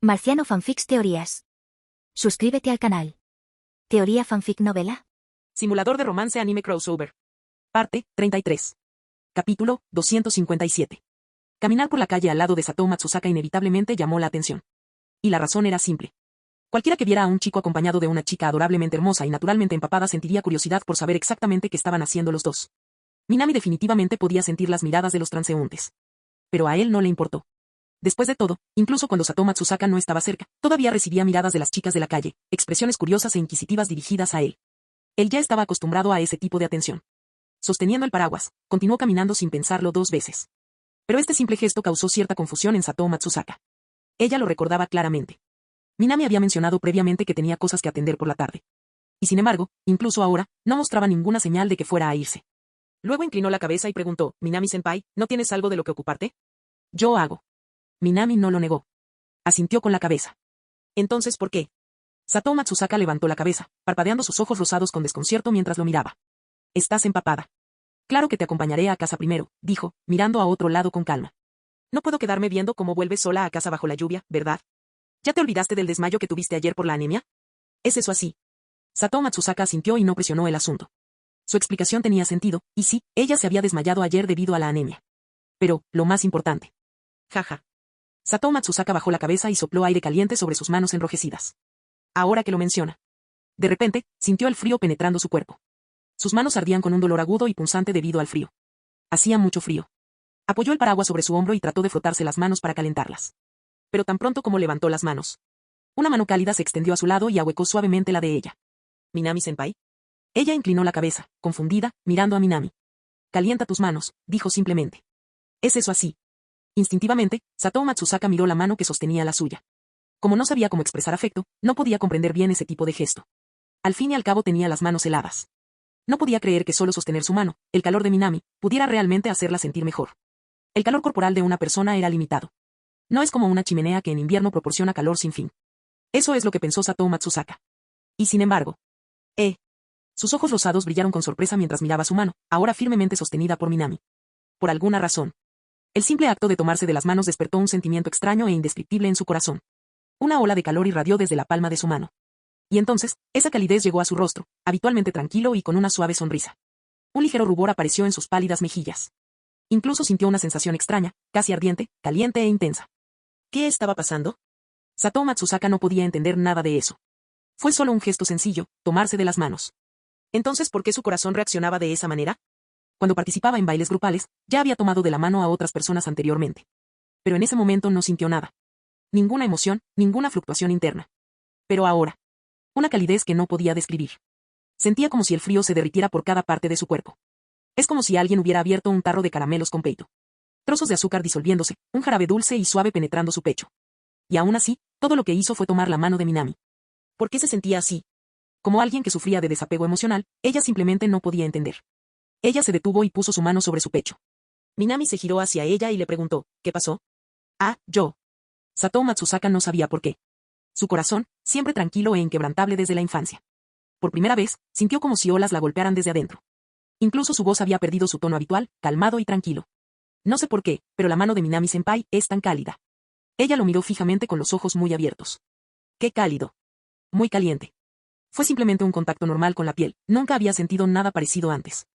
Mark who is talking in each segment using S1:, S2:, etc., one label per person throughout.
S1: Marciano Fanfics Teorías. Suscríbete al canal. Teoría Fanfic Novela.
S2: Simulador de romance anime crossover. Parte 33. Capítulo 257. Caminar por la calle al lado de Satou Matsusaka inevitablemente llamó la atención. Y la razón era simple. Cualquiera que viera a un chico acompañado de una chica adorablemente hermosa y naturalmente empapada sentiría curiosidad por saber exactamente qué estaban haciendo los dos. Minami definitivamente podía sentir las miradas de los transeúntes. Pero a él no le importó. Después de todo, incluso cuando Satou Matsusaka no estaba cerca, todavía recibía miradas de las chicas de la calle, expresiones curiosas e inquisitivas dirigidas a él. Él ya estaba acostumbrado a ese tipo de atención. Sosteniendo el paraguas, continuó caminando sin pensarlo dos veces. Pero este simple gesto causó cierta confusión en Satou Matsusaka. Ella lo recordaba claramente. Minami había mencionado previamente que tenía cosas que atender por la tarde. Y sin embargo, incluso ahora, no mostraba ninguna señal de que fuera a irse. Luego inclinó la cabeza y preguntó, «Minami-senpai, ¿no tienes algo de lo que ocuparte?» «Yo hago». Minami no lo negó. Asintió con la cabeza. «Entonces, ¿por qué?» Satou Matsusaka levantó la cabeza, parpadeando sus ojos rosados con desconcierto mientras lo miraba. «Estás empapada». «Claro que te acompañaré a casa primero», dijo, mirando a otro lado con calma. «No puedo quedarme viendo cómo vuelves sola a casa bajo la lluvia, ¿verdad? ¿Ya te olvidaste del desmayo que tuviste ayer por la anemia?» «¿Es eso así?» Satou Matsusaka asintió y no presionó el asunto. Su explicación tenía sentido, y sí, ella se había desmayado ayer debido a la anemia. Pero, lo más importante. Jaja. Satou Matsusaka bajó la cabeza y sopló aire caliente sobre sus manos enrojecidas. Ahora que lo menciona. De repente, sintió el frío penetrando su cuerpo. Sus manos ardían con un dolor agudo y punzante debido al frío. Hacía mucho frío. Apoyó el paraguas sobre su hombro y trató de frotarse las manos para calentarlas. Pero tan pronto como levantó las manos, una mano cálida se extendió a su lado y ahuecó suavemente la de ella. «¿Minami-senpai?» Ella inclinó la cabeza, confundida, mirando a Minami. «Calienta tus manos», dijo simplemente. «¿Es eso así?» Instintivamente, Satou Matsusaka miró la mano que sostenía la suya. Como no sabía cómo expresar afecto, no podía comprender bien ese tipo de gesto. Al fin y al cabo tenía las manos heladas. No podía creer que solo sostener su mano, el calor de Minami, pudiera realmente hacerla sentir mejor. El calor corporal de una persona era limitado. No es como una chimenea que en invierno proporciona calor sin fin. Eso es lo que pensó Satou Matsusaka. Y sin embargo. Sus ojos rosados brillaron con sorpresa mientras miraba su mano, ahora firmemente sostenida por Minami. Por alguna razón. El simple acto de tomarse de las manos despertó un sentimiento extraño e indescriptible en su corazón. Una ola de calor irradió desde la palma de su mano. Y entonces, esa calidez llegó a su rostro, habitualmente tranquilo y con una suave sonrisa. Un ligero rubor apareció en sus pálidas mejillas. Incluso sintió una sensación extraña, casi ardiente, caliente e intensa. ¿Qué estaba pasando? Satou Matsusaka no podía entender nada de eso. Fue solo un gesto sencillo, tomarse de las manos. Entonces, ¿por qué su corazón reaccionaba de esa manera? Cuando participaba en bailes grupales, ya había tomado de la mano a otras personas anteriormente. Pero en ese momento no sintió nada. Ninguna emoción, ninguna fluctuación interna. Pero ahora. Una calidez que no podía describir. Sentía como si el frío se derritiera por cada parte de su cuerpo. Es como si alguien hubiera abierto un tarro de caramelos con peito. Trozos de azúcar disolviéndose, un jarabe dulce y suave penetrando su pecho. Y aún así, todo lo que hizo fue tomar la mano de Minami. ¿Por qué se sentía así? Como alguien que sufría de desapego emocional, ella simplemente no podía entender. Ella se detuvo y puso su mano sobre su pecho. Minami se giró hacia ella y le preguntó, ¿qué pasó? «Ah, yo». Satou Matsusaka no sabía por qué. Su corazón, siempre tranquilo e inquebrantable desde la infancia. Por primera vez, sintió como si olas la golpearan desde adentro. Incluso su voz había perdido su tono habitual, calmado y tranquilo. No sé por qué, pero la mano de Minami-senpai es tan cálida. Ella lo miró fijamente con los ojos muy abiertos. ¡Qué cálido! Muy caliente. Fue simplemente un contacto normal con la piel, nunca había sentido nada parecido antes.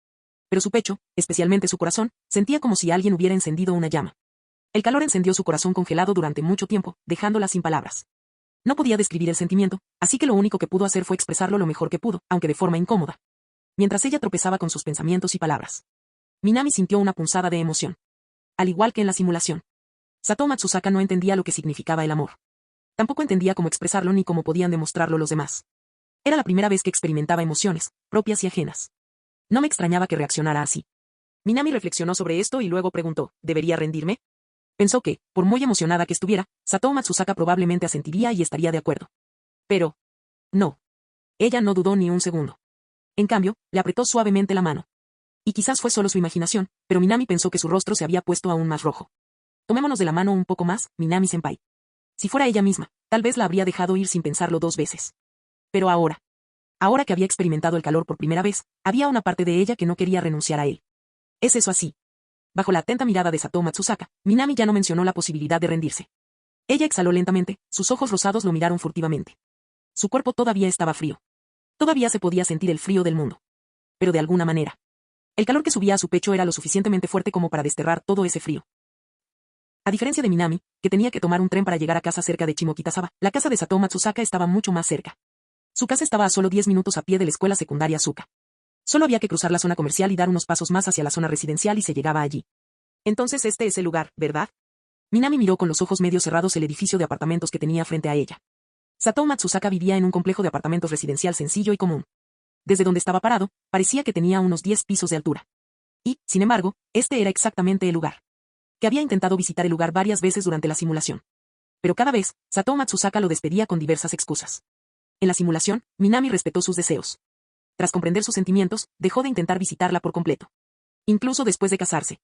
S2: Pero su pecho, especialmente su corazón, sentía como si alguien hubiera encendido una llama. El calor encendió su corazón congelado durante mucho tiempo, dejándola sin palabras. No podía describir el sentimiento, así que lo único que pudo hacer fue expresarlo lo mejor que pudo, aunque de forma incómoda. Mientras ella tropezaba con sus pensamientos y palabras. Minami sintió una punzada de emoción. Al igual que en la simulación. Satou Matsusaka no entendía lo que significaba el amor. Tampoco entendía cómo expresarlo ni cómo podían demostrarlo los demás. Era la primera vez que experimentaba emociones, propias y ajenas. No me extrañaba que reaccionara así. Minami reflexionó sobre esto y luego preguntó, ¿debería rendirme? Pensó que, por muy emocionada que estuviera, Satou Matsusaka probablemente asentiría y estaría de acuerdo. Pero. No. Ella no dudó ni un segundo. En cambio, le apretó suavemente la mano. Y quizás fue solo su imaginación, pero Minami pensó que su rostro se había puesto aún más rojo. Tomémonos de la mano un poco más, Minami-senpai. Si fuera ella misma, tal vez la habría dejado ir sin pensarlo dos veces. Pero ahora que había experimentado el calor por primera vez, había una parte de ella que no quería renunciar a él. ¿Es eso así? Bajo la atenta mirada de Satou Matsusaka, Minami ya no mencionó la posibilidad de rendirse. Ella exhaló lentamente, sus ojos rosados lo miraron furtivamente. Su cuerpo todavía estaba frío. Todavía se podía sentir el frío del mundo. Pero de alguna manera. El calor que subía a su pecho era lo suficientemente fuerte como para desterrar todo ese frío. A diferencia de Minami, que tenía que tomar un tren para llegar a casa cerca de Chimokitazawa, la casa de Sato Matsusaka estaba mucho más cerca. Su casa estaba a solo 10 minutos a pie de la escuela secundaria Suka. Solo había que cruzar la zona comercial y dar unos pasos más hacia la zona residencial y se llegaba allí. Entonces este es el lugar, ¿verdad? Minami miró con los ojos medio cerrados el edificio de apartamentos que tenía frente a ella. Sato Matsusaka vivía en un complejo de apartamentos residencial sencillo y común. Desde donde estaba parado, parecía que tenía unos 10 pisos de altura. Y, sin embargo, este era exactamente el lugar. Que había intentado visitar el lugar varias veces durante la simulación. Pero cada vez, Sato Matsusaka lo despedía con diversas excusas. En la simulación, Minami respetó sus deseos. Tras comprender sus sentimientos, dejó de intentar visitarla por completo. Incluso después de casarse.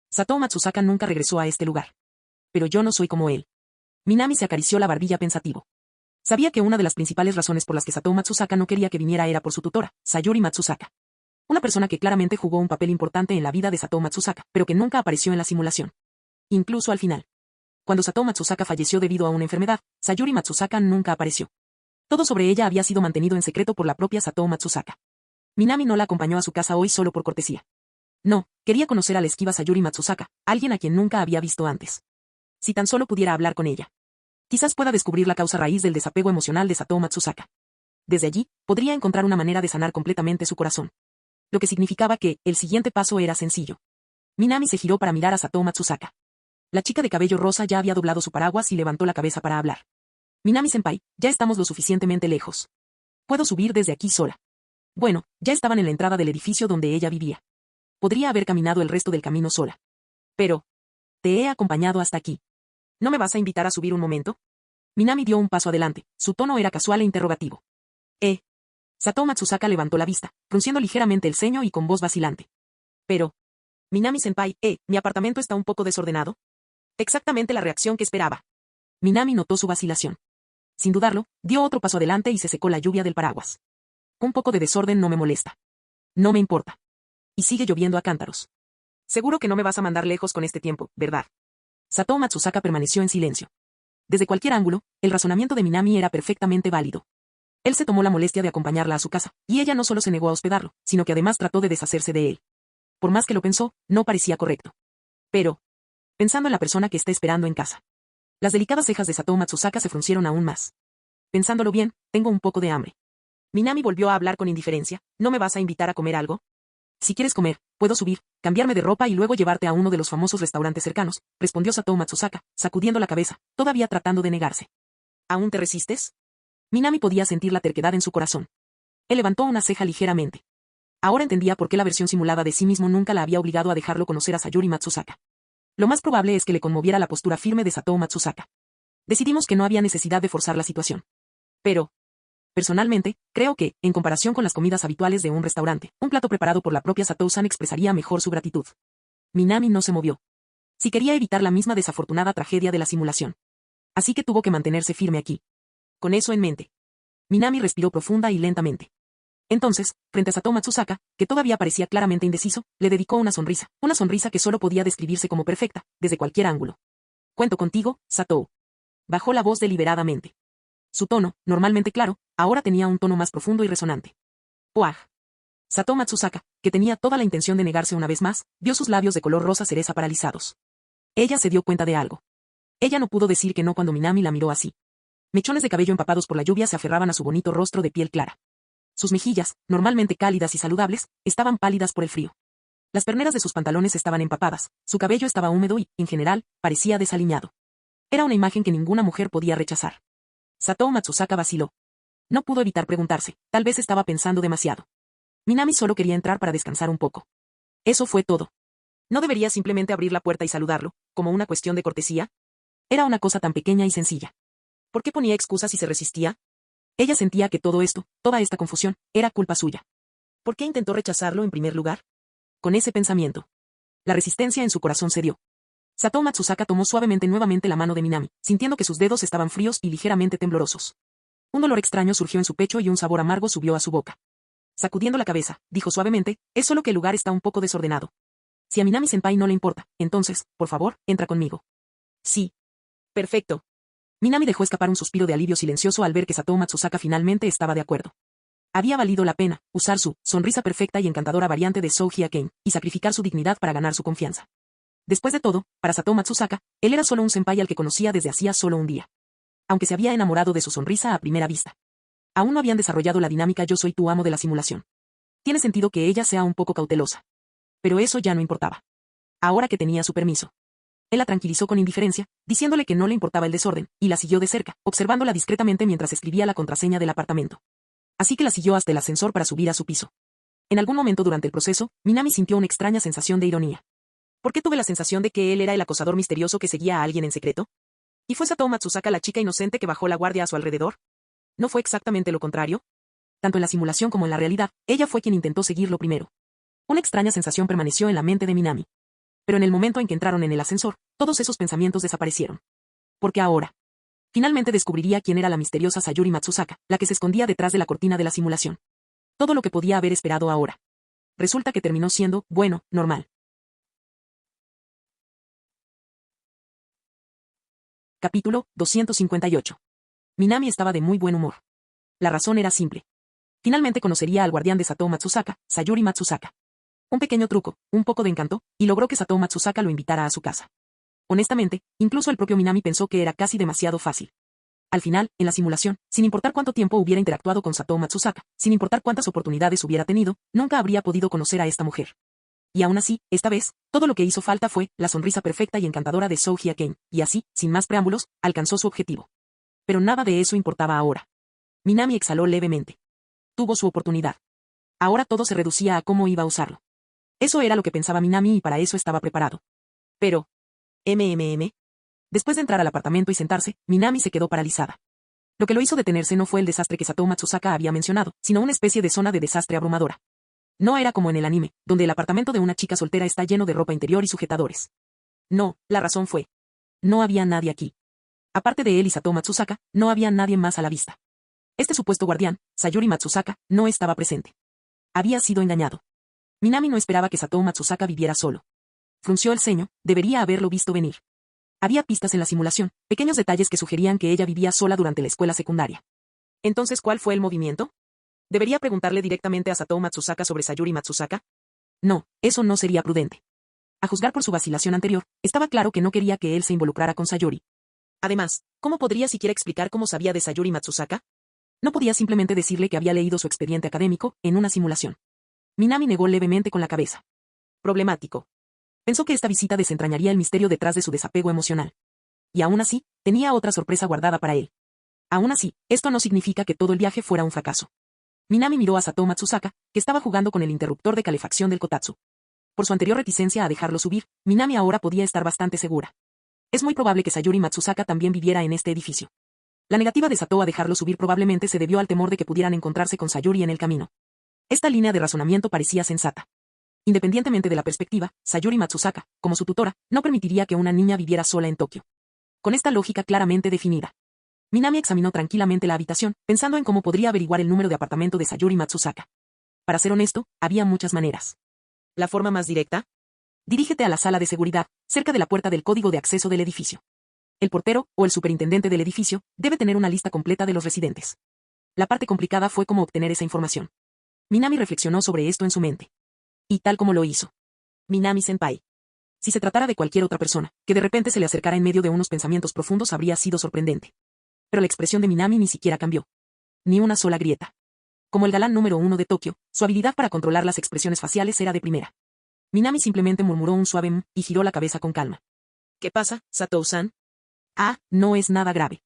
S2: Sato Matsusaka nunca regresó a este lugar. Pero yo no soy como él. Minami se acarició la barbilla pensativo. Sabía que una de las principales razones por las que Sato Matsusaka no quería que viniera era por su tutora, Sayuri Matsusaka. Una persona que claramente jugó un papel importante en la vida de Sato Matsusaka, pero que nunca apareció en la simulación. Incluso al final. Cuando Sato Matsusaka falleció debido a una enfermedad, Sayuri Matsusaka nunca apareció. Todo sobre ella había sido mantenido en secreto por la propia Sato Matsusaka. Minami no la acompañó a su casa hoy solo por cortesía. No, quería conocer a la esquiva Sayuri Matsusaka, alguien a quien nunca había visto antes. Si tan solo pudiera hablar con ella. Quizás pueda descubrir la causa raíz del desapego emocional de Sato Matsusaka. Desde allí, podría encontrar una manera de sanar completamente su corazón. Lo que significaba que, el siguiente paso era sencillo. Minami se giró para mirar a Sato Matsusaka. La chica de cabello rosa ya había doblado su paraguas y levantó la cabeza para hablar. Minami-senpai, ya estamos lo suficientemente lejos. Puedo subir desde aquí sola. Bueno, ya estaban en la entrada del edificio donde ella vivía. Podría haber caminado el resto del camino sola. Pero, te he acompañado hasta aquí. ¿No me vas a invitar a subir un momento? Minami dio un paso adelante, su tono era casual e interrogativo. Sato Matsusaka levantó la vista, frunciendo ligeramente el ceño y con voz vacilante. Pero, Minami-senpai, mi apartamento está un poco desordenado. Exactamente la reacción que esperaba. Minami notó su vacilación. Sin dudarlo, dio otro paso adelante y se secó la lluvia del paraguas. Un poco de desorden no me molesta. No me importa. Y sigue lloviendo a cántaros. Seguro que no me vas a mandar lejos con este tiempo, ¿verdad? Sato Matsusaka permaneció en silencio. Desde cualquier ángulo, el razonamiento de Minami era perfectamente válido. Él se tomó la molestia de acompañarla a su casa, y ella no solo se negó a hospedarlo, sino que además trató de deshacerse de él. Por más que lo pensó, no parecía correcto. Pero, pensando en la persona que está esperando en casa. Las delicadas cejas de Sato Matsusaka se fruncieron aún más. Pensándolo bien, tengo un poco de hambre. Minami volvió a hablar con indiferencia, ¿no me vas a invitar a comer algo? Si quieres comer, puedo subir, cambiarme de ropa y luego llevarte a uno de los famosos restaurantes cercanos, respondió Sato Matsusaka, sacudiendo la cabeza, todavía tratando de negarse. ¿Aún te resistes? Minami podía sentir la terquedad en su corazón. Él levantó una ceja ligeramente. Ahora entendía por qué la versión simulada de sí mismo nunca la había obligado a dejarlo conocer a Sayuri Matsusaka. Lo más probable es que le conmoviera la postura firme de Sato Matsusaka. Decidimos que no había necesidad de forzar la situación. Pero, personalmente, creo que, en comparación con las comidas habituales de un restaurante, un plato preparado por la propia Sato-san expresaría mejor su gratitud. Minami no se movió. Si quería evitar la misma desafortunada tragedia de la simulación. Así que tuvo que mantenerse firme aquí. Con eso en mente. Minami respiró profunda y lentamente. Entonces, frente a Sato Matsusaka, que todavía parecía claramente indeciso, le dedicó una sonrisa que solo podía describirse como perfecta, desde cualquier ángulo. Cuento contigo, Sato. Bajó la voz deliberadamente. Su tono, normalmente claro, ahora tenía un tono más profundo y resonante. ¡Puaj! Sato Matsusaka, que tenía toda la intención de negarse una vez más, vio sus labios de color rosa cereza paralizados. Ella se dio cuenta de algo. Ella no pudo decir que no cuando Minami la miró así. Mechones de cabello empapados por la lluvia se aferraban a su bonito rostro de piel clara. Sus mejillas, normalmente cálidas y saludables, estaban pálidas por el frío. Las perneras de sus pantalones estaban empapadas, su cabello estaba húmedo y, en general, parecía desaliñado. Era una imagen que ninguna mujer podía rechazar. Sato Matsusaka vaciló. No pudo evitar preguntarse, tal vez estaba pensando demasiado. Minami solo quería entrar para descansar un poco. Eso fue todo. ¿No debería simplemente abrir la puerta y saludarlo, como una cuestión de cortesía? Era una cosa tan pequeña y sencilla. ¿Por qué ponía excusas y se resistía? Ella sentía que todo esto, toda esta confusión, era culpa suya. ¿Por qué intentó rechazarlo en primer lugar? Con ese pensamiento. La resistencia en su corazón cedió. Sato Matsusaka tomó suavemente nuevamente la mano de Minami, sintiendo que sus dedos estaban fríos y ligeramente temblorosos. Un dolor extraño surgió en su pecho y un sabor amargo subió a su boca. Sacudiendo la cabeza, dijo suavemente, es solo que el lugar está un poco desordenado. Si a Minami-senpai no le importa, entonces, por favor, entra conmigo. Sí. Perfecto. Minami dejó escapar un suspiro de alivio silencioso al ver que Satou Matsusaka finalmente estaba de acuerdo. Había valido la pena usar su sonrisa perfecta y encantadora variante de Sou Hya-ken y sacrificar su dignidad para ganar su confianza. Después de todo, para Satou Matsusaka, él era solo un senpai al que conocía desde hacía solo un día. Aunque se había enamorado de su sonrisa a primera vista. Aún no habían desarrollado la dinámica yo soy tu amo de la simulación. Tiene sentido que ella sea un poco cautelosa. Pero eso ya no importaba. Ahora que tenía su permiso. Él la tranquilizó con indiferencia, diciéndole que no le importaba el desorden, y la siguió de cerca, observándola discretamente mientras escribía la contraseña del apartamento. Así que la siguió hasta el ascensor para subir a su piso. En algún momento durante el proceso, Minami sintió una extraña sensación de ironía. ¿Por qué tuve la sensación de que él era el acosador misterioso que seguía a alguien en secreto? ¿Y fue Satou Matsusaka la chica inocente que bajó la guardia a su alrededor? ¿No fue exactamente lo contrario? Tanto en la simulación como en la realidad, ella fue quien intentó seguirlo primero. Una extraña sensación permaneció en la mente de Minami. Pero en el momento en que entraron en el ascensor, todos esos pensamientos desaparecieron. Porque ahora, finalmente descubriría quién era la misteriosa Sayuri Matsusaka, la que se escondía detrás de la cortina de la simulación. Todo lo que podía haber esperado ahora. Resulta que terminó siendo, bueno, normal. Capítulo 258. Minami estaba de muy buen humor. La razón era simple. Finalmente conocería al guardián de Satou Matsusaka, Sayuri Matsusaka. Un pequeño truco, un poco de encanto, y logró que Satou Matsusaka lo invitara a su casa. Honestamente, incluso el propio Minami pensó que era casi demasiado fácil. Al final, en la simulación, sin importar cuánto tiempo hubiera interactuado con Satou Matsusaka, sin importar cuántas oportunidades hubiera tenido, nunca habría podido conocer a esta mujer. Y aún así, esta vez, todo lo que hizo falta fue la sonrisa perfecta y encantadora de Sou Hya-ken, y así, sin más preámbulos, alcanzó su objetivo. Pero nada de eso importaba ahora. Minami exhaló levemente. Tuvo su oportunidad. Ahora todo se reducía a cómo iba a usarlo. Eso era lo que pensaba Minami y para eso estaba preparado. Pero... Después de entrar al apartamento y sentarse, Minami se quedó paralizada. Lo que lo hizo detenerse no fue el desastre que Satou Matsusaka había mencionado, sino una especie de zona de desastre abrumadora. No era como en el anime, donde el apartamento de una chica soltera está lleno de ropa interior y sujetadores. No, la razón fue. No había nadie aquí. Aparte de él y Satou Matsusaka, no había nadie más a la vista. Este supuesto guardián, Sayuri Matsusaka, no estaba presente. Había sido engañado. Minami no esperaba que Satou Matsusaka viviera solo. Frunció el ceño, debería haberlo visto venir. Había pistas en la simulación, pequeños detalles que sugerían que ella vivía sola durante la escuela secundaria. Entonces, ¿cuál fue el movimiento? ¿Debería preguntarle directamente a Satou Matsusaka sobre Sayuri Matsusaka? No, eso no sería prudente. A juzgar por su vacilación anterior, estaba claro que no quería que él se involucrara con Sayuri. Además, ¿cómo podría siquiera explicar cómo sabía de Sayuri Matsusaka? No podía simplemente decirle que había leído su expediente académico, en una simulación. Minami negó levemente con la cabeza. Problemático. Pensó que esta visita desentrañaría el misterio detrás de su desapego emocional. Y aún así, tenía otra sorpresa guardada para él. Aún así, esto no significa que todo el viaje fuera un fracaso. Minami miró a Satou Matsusaka, que estaba jugando con el interruptor de calefacción del kotatsu. Por su anterior reticencia a dejarlo subir, Minami ahora podía estar bastante segura. Es muy probable que Sayuri Matsusaka también viviera en este edificio. La negativa de Satou a dejarlo subir probablemente se debió al temor de que pudieran encontrarse con Sayuri en el camino. Esta línea de razonamiento parecía sensata. Independientemente de la perspectiva, Sayuri Matsusaka, como su tutora, no permitiría que una niña viviera sola en Tokio. Con esta lógica claramente definida. Minami examinó tranquilamente la habitación, pensando en cómo podría averiguar el número de apartamento de Sayuri Matsusaka. Para ser honesto, había muchas maneras. ¿La forma más directa? Dirígete a la sala de seguridad, cerca de la puerta del código de acceso del edificio. El portero, o el superintendente del edificio, debe tener una lista completa de los residentes. La parte complicada fue cómo obtener esa información. Minami reflexionó sobre esto en su mente. Y tal como lo hizo. Minami-senpai. Si se tratara de cualquier otra persona, que de repente se le acercara en medio de unos pensamientos profundos habría sido sorprendente. Pero la expresión de Minami ni siquiera cambió. Ni una sola grieta. Como el galán número 1 de Tokio, su habilidad para controlar las expresiones faciales era de primera. Minami simplemente murmuró un suave y giró la cabeza con calma. ¿Qué pasa, Satou-san? Ah, no es nada grave.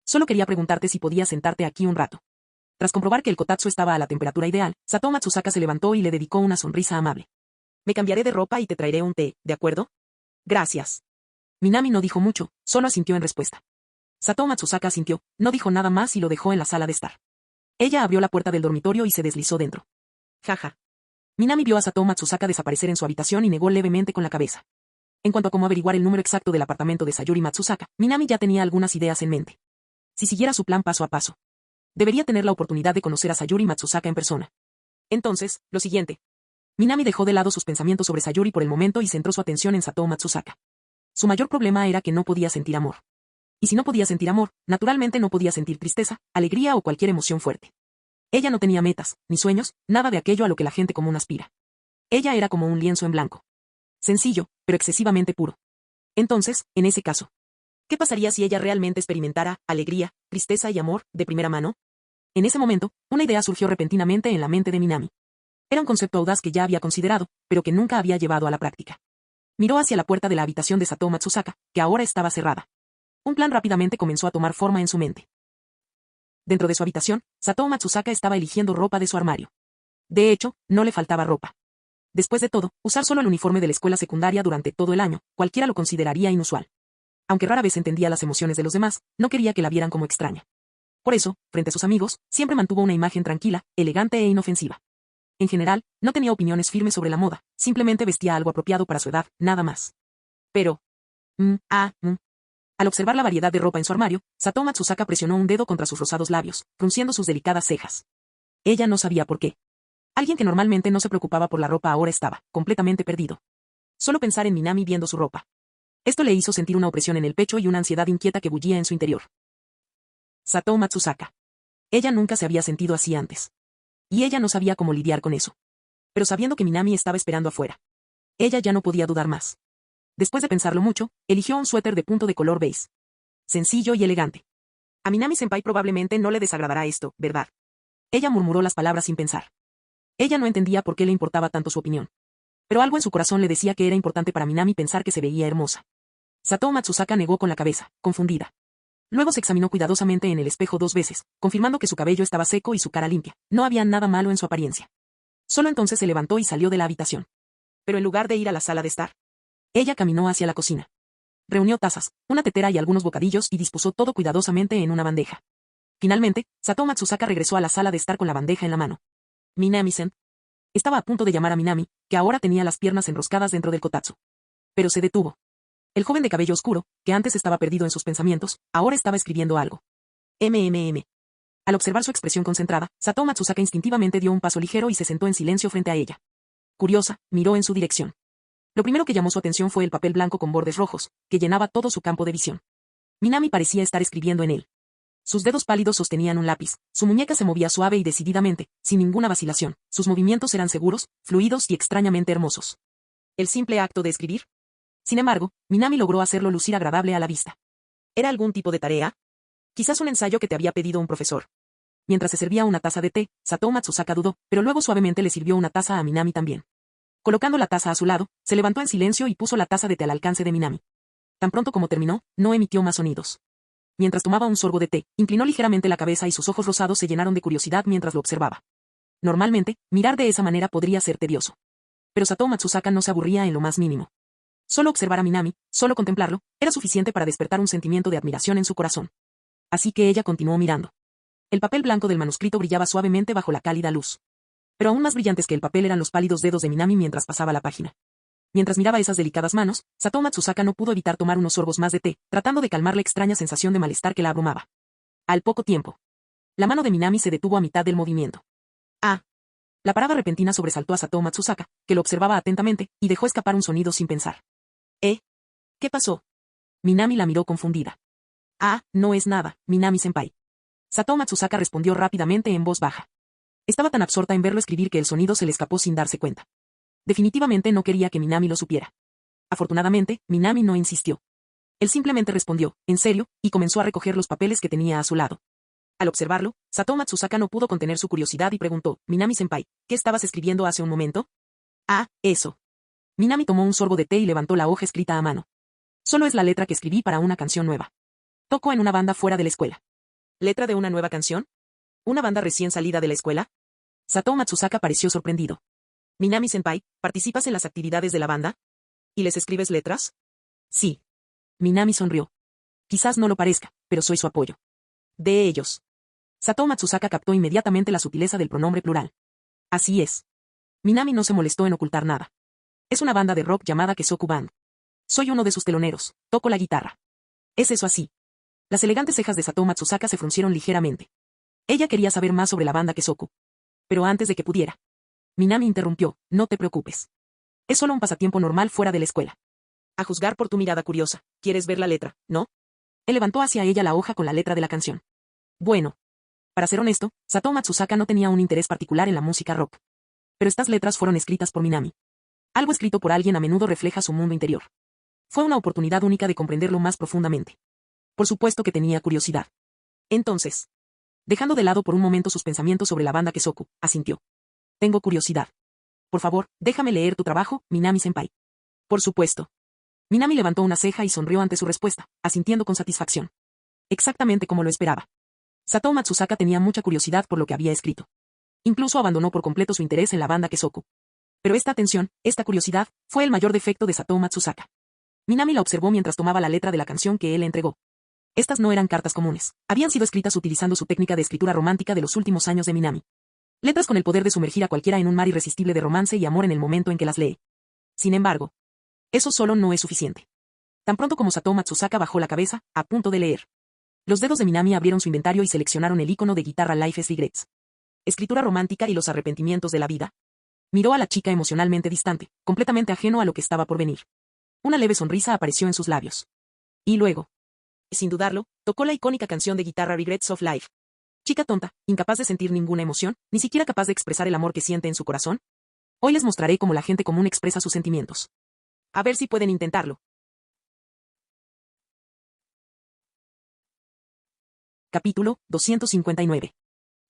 S2: Solo quería preguntarte si podías sentarte aquí un rato. Tras comprobar que el kotatsu estaba a la temperatura ideal, Satou Matsusaka se levantó y le dedicó una sonrisa amable. Me cambiaré de ropa y te traeré un té, ¿de acuerdo? Gracias. Minami no dijo mucho, solo asintió en respuesta. Satou Matsusaka asintió, no dijo nada más y lo dejó en la sala de estar. Ella abrió la puerta del dormitorio y se deslizó dentro. Jaja. Minami vio a Satou Matsusaka desaparecer en su habitación y negó levemente con la cabeza. En cuanto a cómo averiguar el número exacto del apartamento de Sayuri Matsusaka, Minami ya tenía algunas ideas en mente. Si siguiera su plan paso a paso, debería tener la oportunidad de conocer a Sayuri Matsusaka en persona. Entonces, lo siguiente. Minami dejó de lado sus pensamientos sobre Sayuri por el momento y centró su atención en Satou Matsusaka. Su mayor problema era que no podía sentir amor. Y si no podía sentir amor, naturalmente no podía sentir tristeza, alegría o cualquier emoción fuerte. Ella no tenía metas, ni sueños, nada de aquello a lo que la gente común aspira. Ella era como un lienzo en blanco. Sencillo, pero excesivamente puro. Entonces, en ese caso, ¿qué pasaría si ella realmente experimentara alegría, tristeza y amor de primera mano? En ese momento, una idea surgió repentinamente en la mente de Minami. Era un concepto audaz que ya había considerado, pero que nunca había llevado a la práctica. Miró hacia la puerta de la habitación de Satou Matsusaka, que ahora estaba cerrada. Un plan rápidamente comenzó a tomar forma en su mente. Dentro de su habitación, Satou Matsusaka estaba eligiendo ropa de su armario. De hecho, no le faltaba ropa. Después de todo, usar solo el uniforme de la escuela secundaria durante todo el año, cualquiera lo consideraría inusual. Aunque rara vez entendía las emociones de los demás, no quería que la vieran como extraña. Por eso, frente a sus amigos, siempre mantuvo una imagen tranquila, elegante e inofensiva. En general, no tenía opiniones firmes sobre la moda, simplemente vestía algo apropiado para su edad, nada más. Pero... Al observar la variedad de ropa en su armario, Satou Matsusaka presionó un dedo contra sus rosados labios, frunciendo sus delicadas cejas. Ella no sabía por qué. Alguien que normalmente no se preocupaba por la ropa ahora estaba, completamente perdido. Solo pensar en Minami viendo su ropa. Esto le hizo sentir una opresión en el pecho y una ansiedad inquieta que bullía en su interior. Satou Matsusaka. Ella nunca se había sentido así antes. Y ella no sabía cómo lidiar con eso. Pero sabiendo que Minami estaba esperando afuera, ella ya no podía dudar más. Después de pensarlo mucho, eligió un suéter de punto de color beige. Sencillo y elegante. A Minami-senpai probablemente no le desagradará esto, ¿verdad? Ella murmuró las palabras sin pensar. Ella no entendía por qué le importaba tanto su opinión. Pero algo en su corazón le decía que era importante para Minami pensar que se veía hermosa. Satou Matsusaka negó con la cabeza, confundida. Luego se examinó cuidadosamente en el espejo 2 veces, confirmando que su cabello estaba seco y su cara limpia. No había nada malo en su apariencia. Solo entonces se levantó y salió de la habitación. Pero en lugar de ir a la sala de estar, ella caminó hacia la cocina. Reunió tazas, una tetera y algunos bocadillos y dispuso todo cuidadosamente en una bandeja. Finalmente, Satou Matsusaka regresó a la sala de estar con la bandeja en la mano. Minami-sen. Estaba a punto de llamar a Minami, que ahora tenía las piernas enroscadas dentro del kotatsu. Pero se detuvo. El joven de cabello oscuro, que antes estaba perdido en sus pensamientos, ahora estaba escribiendo algo. Al observar su expresión concentrada, Satou Matsusaka instintivamente dio un paso ligero y se sentó en silencio frente a ella. Curiosa, miró en su dirección. Lo primero que llamó su atención fue el papel blanco con bordes rojos, que llenaba todo su campo de visión. Minami parecía estar escribiendo en él. Sus dedos pálidos sostenían un lápiz, su muñeca se movía suave y decididamente, sin ninguna vacilación, sus movimientos eran seguros, fluidos y extrañamente hermosos. ¿El simple acto de escribir? Sin embargo, Minami logró hacerlo lucir agradable a la vista. ¿Era algún tipo de tarea? Quizás un ensayo que te había pedido un profesor. Mientras se servía una taza de té, Satou Matsusaka dudó, pero luego suavemente le sirvió una taza a Minami también. Colocando la taza a su lado, se levantó en silencio y puso la taza de té al alcance de Minami. Tan pronto como terminó, no emitió más sonidos. Mientras tomaba un sorbo de té, inclinó ligeramente la cabeza y sus ojos rosados se llenaron de curiosidad mientras lo observaba. Normalmente, mirar de esa manera podría ser tedioso. Pero Satou Matsusaka no se aburría en lo más mínimo. Solo observar a Minami, solo contemplarlo, era suficiente para despertar un sentimiento de admiración en su corazón. Así que ella continuó mirando. El papel blanco del manuscrito brillaba suavemente bajo la cálida luz. Pero aún más brillantes que el papel eran los pálidos dedos de Minami mientras pasaba la página. Mientras miraba esas delicadas manos, Satou Matsusaka no pudo evitar tomar unos sorbos más de té, tratando de calmar la extraña sensación de malestar que la abrumaba. Al poco tiempo, la mano de Minami se detuvo a mitad del movimiento. ¡Ah! La parada repentina sobresaltó a Satou Matsusaka, que lo observaba atentamente, y dejó escapar un sonido sin pensar. ¿Qué pasó? Minami la miró confundida. Ah, no es nada, Minami-senpai. Satou Matsusaka respondió rápidamente en voz baja. Estaba tan absorta en verlo escribir que el sonido se le escapó sin darse cuenta. Definitivamente no quería que Minami lo supiera. Afortunadamente, Minami no insistió. Él simplemente respondió, en serio, y comenzó a recoger los papeles que tenía a su lado. Al observarlo, Satou Matsusaka no pudo contener su curiosidad y preguntó, Minami-senpai, ¿qué estabas escribiendo hace un momento? Ah, eso. Minami tomó un sorbo de té y levantó la hoja escrita a mano. Solo es la letra que escribí para una canción nueva. Toco en una banda fuera de la escuela. ¿Letra de una nueva canción? ¿Una banda recién salida de la escuela? Satou Matsusaka pareció sorprendido. Minami-senpai, ¿participas en las actividades de la banda? ¿Y les escribes letras? Sí. Minami sonrió. Quizás no lo parezca, pero soy su apoyo. De ellos. Satou Matsusaka captó inmediatamente la sutileza del pronombre plural. Así es. Minami no se molestó en ocultar nada. Es una banda de rock llamada Kesoku Band. Soy uno de sus teloneros, toco la guitarra. ¿Es eso así? Las elegantes cejas de Satou Matsusaka se fruncieron ligeramente. Ella quería saber más sobre la banda Kesoku. Pero antes de que pudiera, Minami interrumpió, no te preocupes. Es solo un pasatiempo normal fuera de la escuela. A juzgar por tu mirada curiosa, ¿quieres ver la letra, no? Él levantó hacia ella la hoja con la letra de la canción. Bueno. Para ser honesto, Satou Matsusaka no tenía un interés particular en la música rock. Pero estas letras fueron escritas por Minami. Algo escrito por alguien a menudo refleja su mundo interior. Fue una oportunidad única de comprenderlo más profundamente. Por supuesto que tenía curiosidad. Entonces, dejando de lado por un momento sus pensamientos sobre la banda Kesoku, asintió. Tengo curiosidad. Por favor, déjame leer tu trabajo, Minami-senpai. Por supuesto. Minami levantó una ceja y sonrió ante su respuesta, asintiendo con satisfacción. Exactamente como lo esperaba. Satou Matsusaka tenía mucha curiosidad por lo que había escrito. Incluso abandonó por completo su interés en la banda Kesoku. Pero esta atención, esta curiosidad, fue el mayor defecto de Satou Matsusaka. Minami la observó mientras tomaba la letra de la canción que él le entregó. Estas no eran cartas comunes. Habían sido escritas utilizando su técnica de escritura romántica de los últimos años de Minami. Letras con el poder de sumergir a cualquiera en un mar irresistible de romance y amor en el momento en que las lee. Sin embargo, eso solo no es suficiente. Tan pronto como Satou Matsusaka bajó la cabeza, a punto de leer. Los dedos de Minami abrieron su inventario y seleccionaron el icono de guitarra Life's Regrets. Escritura romántica y los arrepentimientos de la vida. Miró a la chica emocionalmente distante, completamente ajeno a lo que estaba por venir. Una leve sonrisa apareció en sus labios. Y luego, sin dudarlo, tocó la icónica canción de guitarra Regrets of Life. Chica tonta, incapaz de sentir ninguna emoción, ni siquiera capaz de expresar el amor que siente en su corazón. Hoy les mostraré cómo la gente común expresa sus sentimientos. A ver si pueden intentarlo. Capítulo 259.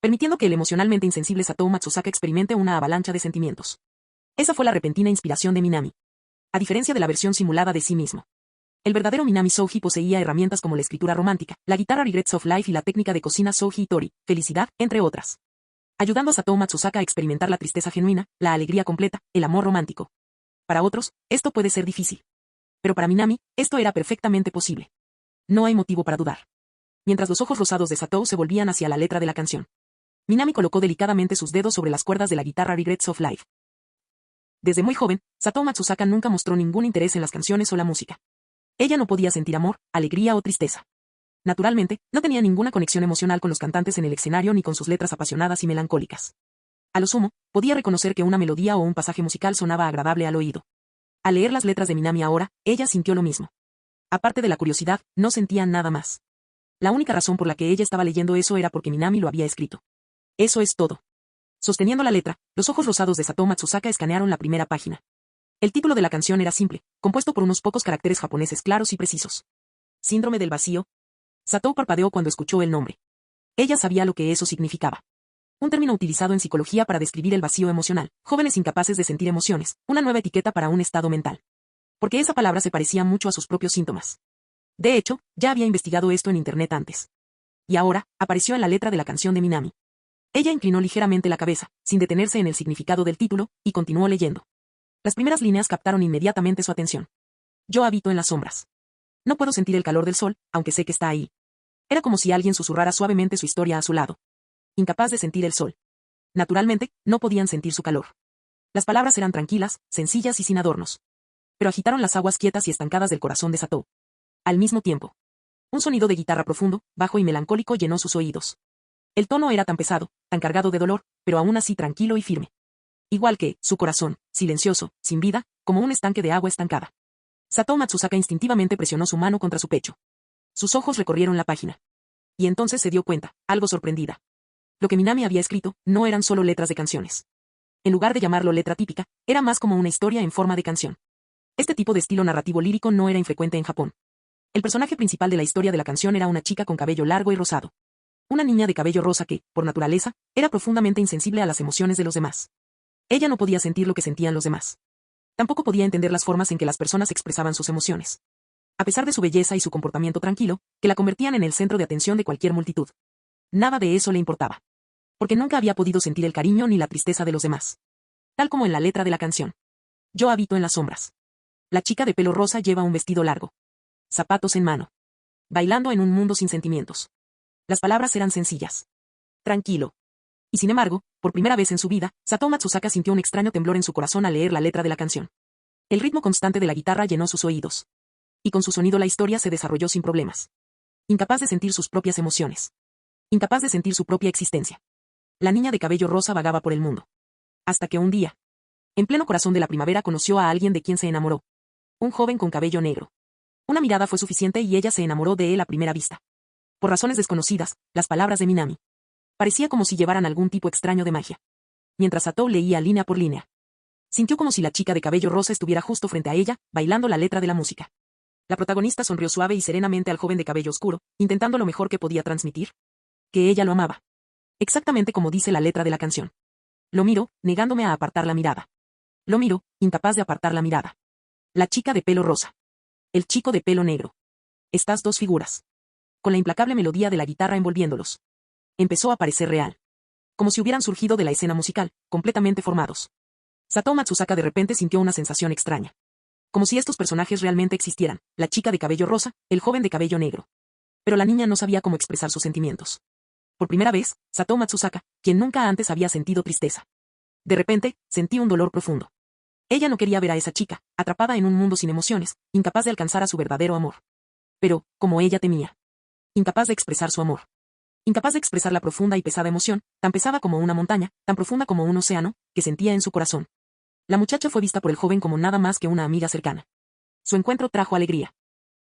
S2: Permitiendo que el emocionalmente insensible Satou Matsusaka experimente una avalancha de sentimientos. Esa fue la repentina inspiración de Minami. A diferencia de la versión simulada de sí mismo. El verdadero Minami Souji poseía herramientas como la escritura romántica, la guitarra Regrets of Life y la técnica de cocina Souji Itori, felicidad, entre otras. Ayudando a Satou Matsusaka a experimentar la tristeza genuina, la alegría completa, el amor romántico. Para otros, esto puede ser difícil. Pero para Minami, esto era perfectamente posible. No hay motivo para dudar. Mientras los ojos rosados de Satou se volvían hacia la letra de la canción. Minami colocó delicadamente sus dedos sobre las cuerdas de la guitarra Regrets of Life. Desde muy joven, Satou Matsusaka nunca mostró ningún interés en las canciones o la música. Ella no podía sentir amor, alegría o tristeza. Naturalmente, no tenía ninguna conexión emocional con los cantantes en el escenario ni con sus letras apasionadas y melancólicas. A lo sumo, podía reconocer que una melodía o un pasaje musical sonaba agradable al oído. Al leer las letras de Minami ahora, ella sintió lo mismo. Aparte de la curiosidad, no sentía nada más. La única razón por la que ella estaba leyendo eso era porque Minami lo había escrito. Eso es todo. Sosteniendo la letra, los ojos rosados de Satou Matsusaka escanearon la primera página. El título de la canción era simple, compuesto por unos pocos caracteres japoneses claros y precisos. Síndrome del vacío. Satou parpadeó cuando escuchó el nombre. Ella sabía lo que eso significaba. Un término utilizado en psicología para describir el vacío emocional, jóvenes incapaces de sentir emociones, una nueva etiqueta para un estado mental. Porque esa palabra se parecía mucho a sus propios síntomas. De hecho, ya había investigado esto en internet antes. Y ahora, apareció en la letra de la canción de Minami. Ella inclinó ligeramente la cabeza, sin detenerse en el significado del título, y continuó leyendo. Las primeras líneas captaron inmediatamente su atención. Yo habito en las sombras. No puedo sentir el calor del sol, aunque sé que está ahí. Era como si alguien susurrara suavemente su historia a su lado. Incapaz de sentir el sol. Naturalmente, no podían sentir su calor. Las palabras eran tranquilas, sencillas y sin adornos. Pero agitaron las aguas quietas y estancadas del corazón de Satou. Al mismo tiempo. Un sonido de guitarra profundo, bajo y melancólico llenó sus oídos. El tono era tan pesado, tan cargado de dolor, pero aún así tranquilo y firme. Igual que, su corazón, silencioso, sin vida, como un estanque de agua estancada. Satou Matsusaka instintivamente presionó su mano contra su pecho. Sus ojos recorrieron la página. Y entonces se dio cuenta, algo sorprendida. Lo que Minami había escrito, no eran solo letras de canciones. En lugar de llamarlo letra típica, era más como una historia en forma de canción. Este tipo de estilo narrativo lírico no era infrecuente en Japón. El personaje principal de la historia de la canción era una chica con cabello largo y rosado. Una niña de cabello rosa que, por naturaleza, era profundamente insensible a las emociones de los demás. Ella no podía sentir lo que sentían los demás. Tampoco podía entender las formas en que las personas expresaban sus emociones. A pesar de su belleza y su comportamiento tranquilo, que la convertían en el centro de atención de cualquier multitud. Nada de eso le importaba. Porque nunca había podido sentir el cariño ni la tristeza de los demás. Tal como en la letra de la canción. Yo habito en las sombras. La chica de pelo rosa lleva un vestido largo. Zapatos en mano. Bailando en un mundo sin sentimientos. Las palabras eran sencillas. Tranquilo. Y sin embargo, por primera vez en su vida, Satou Matsusaka sintió un extraño temblor en su corazón al leer la letra de la canción. El ritmo constante de la guitarra llenó sus oídos. Y con su sonido la historia se desarrolló sin problemas. Incapaz de sentir sus propias emociones. Incapaz de sentir su propia existencia. La niña de cabello rosa vagaba por el mundo. Hasta que un día, en pleno corazón de la primavera, conoció a alguien de quien se enamoró. Un joven con cabello negro. Una mirada fue suficiente y ella se enamoró de él a primera vista. Por razones desconocidas, las palabras de Minami parecía como si llevaran algún tipo extraño de magia. Mientras Satou leía línea por línea, sintió como si la chica de cabello rosa estuviera justo frente a ella, bailando la letra de la música. La protagonista sonrió suave y serenamente al joven de cabello oscuro, intentando lo mejor que podía transmitir. Que ella lo amaba. Exactamente como dice la letra de la canción. Lo miro, negándome a apartar la mirada. Lo miro, incapaz de apartar la mirada. La chica de pelo rosa. El chico de pelo negro. Estas dos figuras. Con la implacable melodía de la guitarra envolviéndolos. Empezó a parecer real. Como si hubieran surgido de la escena musical, completamente formados. Satou Matsusaka de repente sintió una sensación extraña. Como si estos personajes realmente existieran, la chica de cabello rosa, el joven de cabello negro. Pero la niña no sabía cómo expresar sus sentimientos. Por primera vez, Satou Matsusaka, quien nunca antes había sentido tristeza. De repente, sentí un dolor profundo. Ella no quería ver a esa chica, atrapada en un mundo sin emociones, incapaz de alcanzar a su verdadero amor. Pero, como ella temía. Incapaz de expresar su amor. Incapaz de expresar la profunda y pesada emoción, tan pesada como una montaña, tan profunda como un océano, que sentía en su corazón. La muchacha fue vista por el joven como nada más que una amiga cercana. Su encuentro trajo alegría.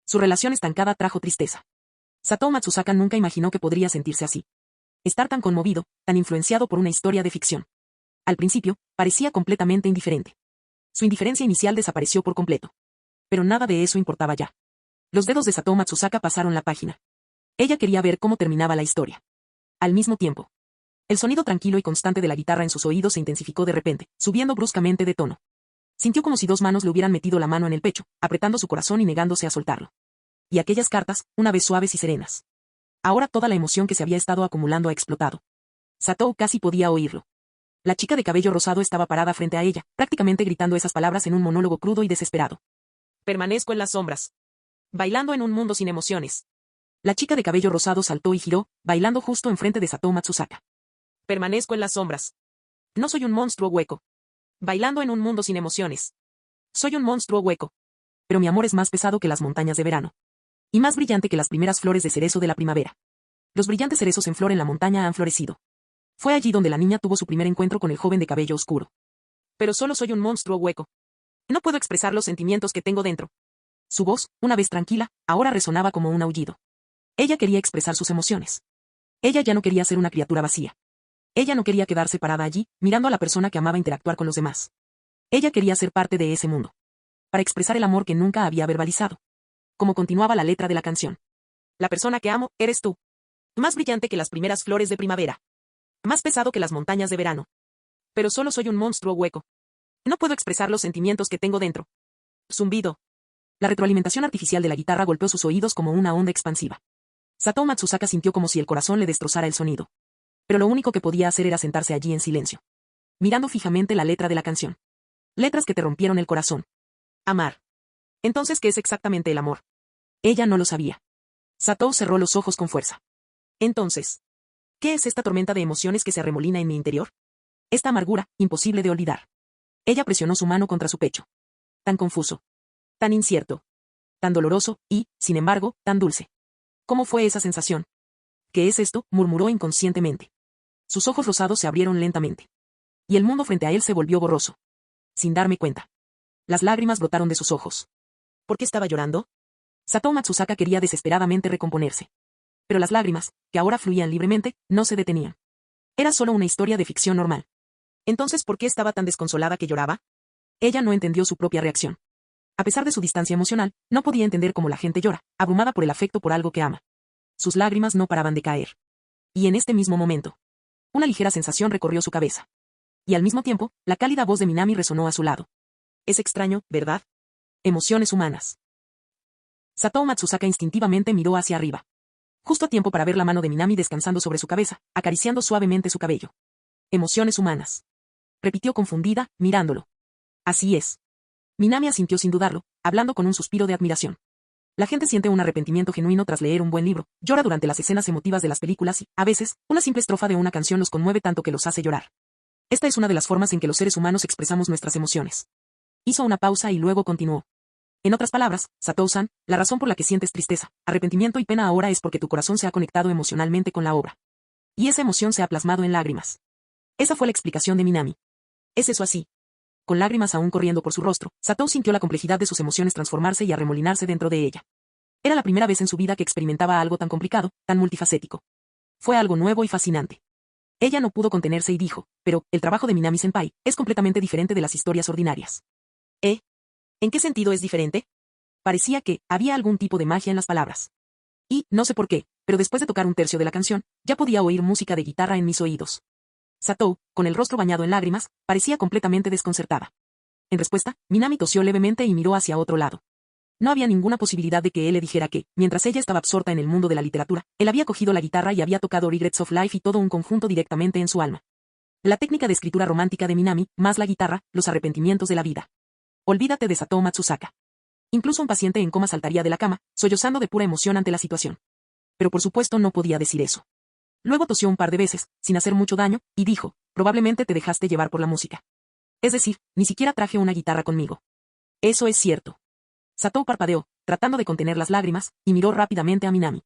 S2: Su relación estancada trajo tristeza. Satou Matsusaka nunca imaginó que podría sentirse así. Estar tan conmovido, tan influenciado por una historia de ficción. Al principio, parecía completamente indiferente. Su indiferencia inicial desapareció por completo. Pero nada de eso importaba ya. Los dedos de Satou Matsusaka pasaron la página. Ella quería ver cómo terminaba la historia. Al mismo tiempo, el sonido tranquilo y constante de la guitarra en sus oídos se intensificó de repente, subiendo bruscamente de tono. Sintió como si dos manos le hubieran metido la mano en el pecho, apretando su corazón y negándose a soltarlo. Y aquellas cartas, una vez suaves y serenas. Ahora toda la emoción que se había estado acumulando ha explotado. Satou casi podía oírlo. La chica de cabello rosado estaba parada frente a ella, prácticamente gritando esas palabras en un monólogo crudo y desesperado. Permanezco en las sombras. Bailando en un mundo sin emociones. La chica de cabello rosado saltó y giró, bailando justo enfrente de Satou Matsusaka. Permanezco en las sombras. No soy un monstruo hueco. Bailando en un mundo sin emociones. Soy un monstruo hueco. Pero mi amor es más pesado que las montañas de verano. Y más brillante que las primeras flores de cerezo de la primavera. Los brillantes cerezos en flor en la montaña han florecido. Fue allí donde la niña tuvo su primer encuentro con el joven de cabello oscuro. Pero solo soy un monstruo hueco. No puedo expresar los sentimientos que tengo dentro. Su voz, una vez tranquila, ahora resonaba como un aullido. Ella quería expresar sus emociones. Ella ya no quería ser una criatura vacía. Ella no quería quedarse parada allí, mirando a la persona que amaba interactuar con los demás. Ella quería ser parte de ese mundo. Para expresar el amor que nunca había verbalizado. Como continuaba la letra de la canción. La persona que amo, eres tú. Más brillante que las primeras flores de primavera. Más pesado que las montañas de verano. Pero solo soy un monstruo hueco. No puedo expresar los sentimientos que tengo dentro. Zumbido. La retroalimentación artificial de la guitarra golpeó sus oídos como una onda expansiva. Satou Matsusaka sintió como si el corazón le destrozara el sonido. Pero lo único que podía hacer era sentarse allí en silencio. Mirando fijamente la letra de la canción. Letras que te rompieron el corazón. Amar. Entonces, ¿qué es exactamente el amor? Ella no lo sabía. Satou cerró los ojos con fuerza. Entonces, ¿qué es esta tormenta de emociones que se arremolina en mi interior? Esta amargura, imposible de olvidar. Ella presionó su mano contra su pecho. Tan confuso. Tan incierto. Tan doloroso, y, sin embargo, tan dulce. ¿Cómo fue esa sensación? ¿Qué es esto?, murmuró inconscientemente. Sus ojos rosados se abrieron lentamente. Y el mundo frente a él se volvió borroso. Sin darme cuenta. Las lágrimas brotaron de sus ojos. ¿Por qué estaba llorando? Satou Matsusaka quería desesperadamente recomponerse. Pero las lágrimas, que ahora fluían libremente, no se detenían. Era solo una historia de ficción normal. Entonces, ¿por qué estaba tan desconsolada que lloraba? Ella no entendió su propia reacción. A pesar de su distancia emocional, no podía entender cómo la gente llora, abrumada por el afecto por algo que ama. Sus lágrimas no paraban de caer. Y en este mismo momento, una ligera sensación recorrió su cabeza. Y al mismo tiempo, la cálida voz de Minami resonó a su lado. Es extraño, ¿verdad? Emociones humanas. Satou Matsusaka instintivamente miró hacia arriba. Justo a tiempo para ver la mano de Minami descansando sobre su cabeza, acariciando suavemente su cabello. Emociones humanas. Repitió confundida, mirándolo. Así es. Minami asintió sin dudarlo, hablando con un suspiro de admiración. La gente siente un arrepentimiento genuino tras leer un buen libro, llora durante las escenas emotivas de las películas y, a veces, una simple estrofa de una canción los conmueve tanto que los hace llorar. Esta es una de las formas en que los seres humanos expresamos nuestras emociones. Hizo una pausa y luego continuó. En otras palabras, Satou-san, la razón por la que sientes tristeza, arrepentimiento y pena ahora es porque tu corazón se ha conectado emocionalmente con la obra. Y esa emoción se ha plasmado en lágrimas. Esa fue la explicación de Minami. ¿Es eso así? Con lágrimas aún corriendo por su rostro, Satou sintió la complejidad de sus emociones transformarse y arremolinarse dentro de ella. Era la primera vez en su vida que experimentaba algo tan complicado, tan multifacético. Fue algo nuevo y fascinante. Ella no pudo contenerse y dijo, pero, el trabajo de Minami-senpai es completamente diferente de las historias ordinarias. ¿Eh? ¿En qué sentido es diferente? Parecía que había algún tipo de magia en las palabras. Y, no sé por qué, pero después de tocar un tercio de la canción, ya podía oír música de guitarra en mis oídos. Satou, con el rostro bañado en lágrimas, parecía completamente desconcertada. En respuesta, Minami tosió levemente y miró hacia otro lado. No había ninguna posibilidad de que él le dijera que, mientras ella estaba absorta en el mundo de la literatura, él había cogido la guitarra y había tocado Regrets of Life y todo un conjunto directamente en su alma. La técnica de escritura romántica de Minami, más la guitarra, los arrepentimientos de la vida. Olvídate de Satou Matsusaka. Incluso un paciente en coma saltaría de la cama, sollozando de pura emoción ante la situación. Pero por supuesto no podía decir eso. Luego tosió un par de veces, sin hacer mucho daño, y dijo, probablemente te dejaste llevar por la música. Es decir, ni siquiera traje una guitarra conmigo. Eso es cierto. Satou parpadeó, tratando de contener las lágrimas, y miró rápidamente a Minami.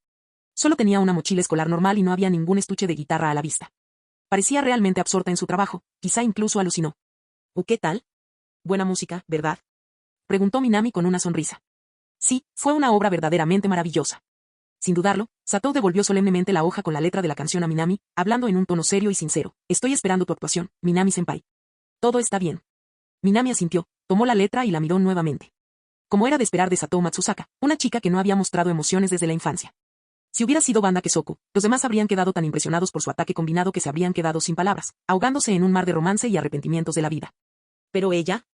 S2: Solo tenía una mochila escolar normal y no había ningún estuche de guitarra a la vista. Parecía realmente absorta en su trabajo, quizá incluso alucinó. ¿Qué tal? Buena música, ¿verdad? Preguntó Minami con una sonrisa. Sí, fue una obra verdaderamente maravillosa. Sin dudarlo, Satou devolvió solemnemente la hoja con la letra de la canción a Minami, hablando en un tono serio y sincero. Estoy esperando tu actuación, Minami-senpai. Todo está bien. Minami asintió, tomó la letra y la miró nuevamente. Como era de esperar de Satou Matsusaka, una chica que no había mostrado emociones desde la infancia. Si hubiera sido Banda Kesoku, los demás habrían quedado tan impresionados por su ataque combinado que se habrían quedado sin palabras, ahogándose en un mar de romance y arrepentimientos de la vida. Pero ella,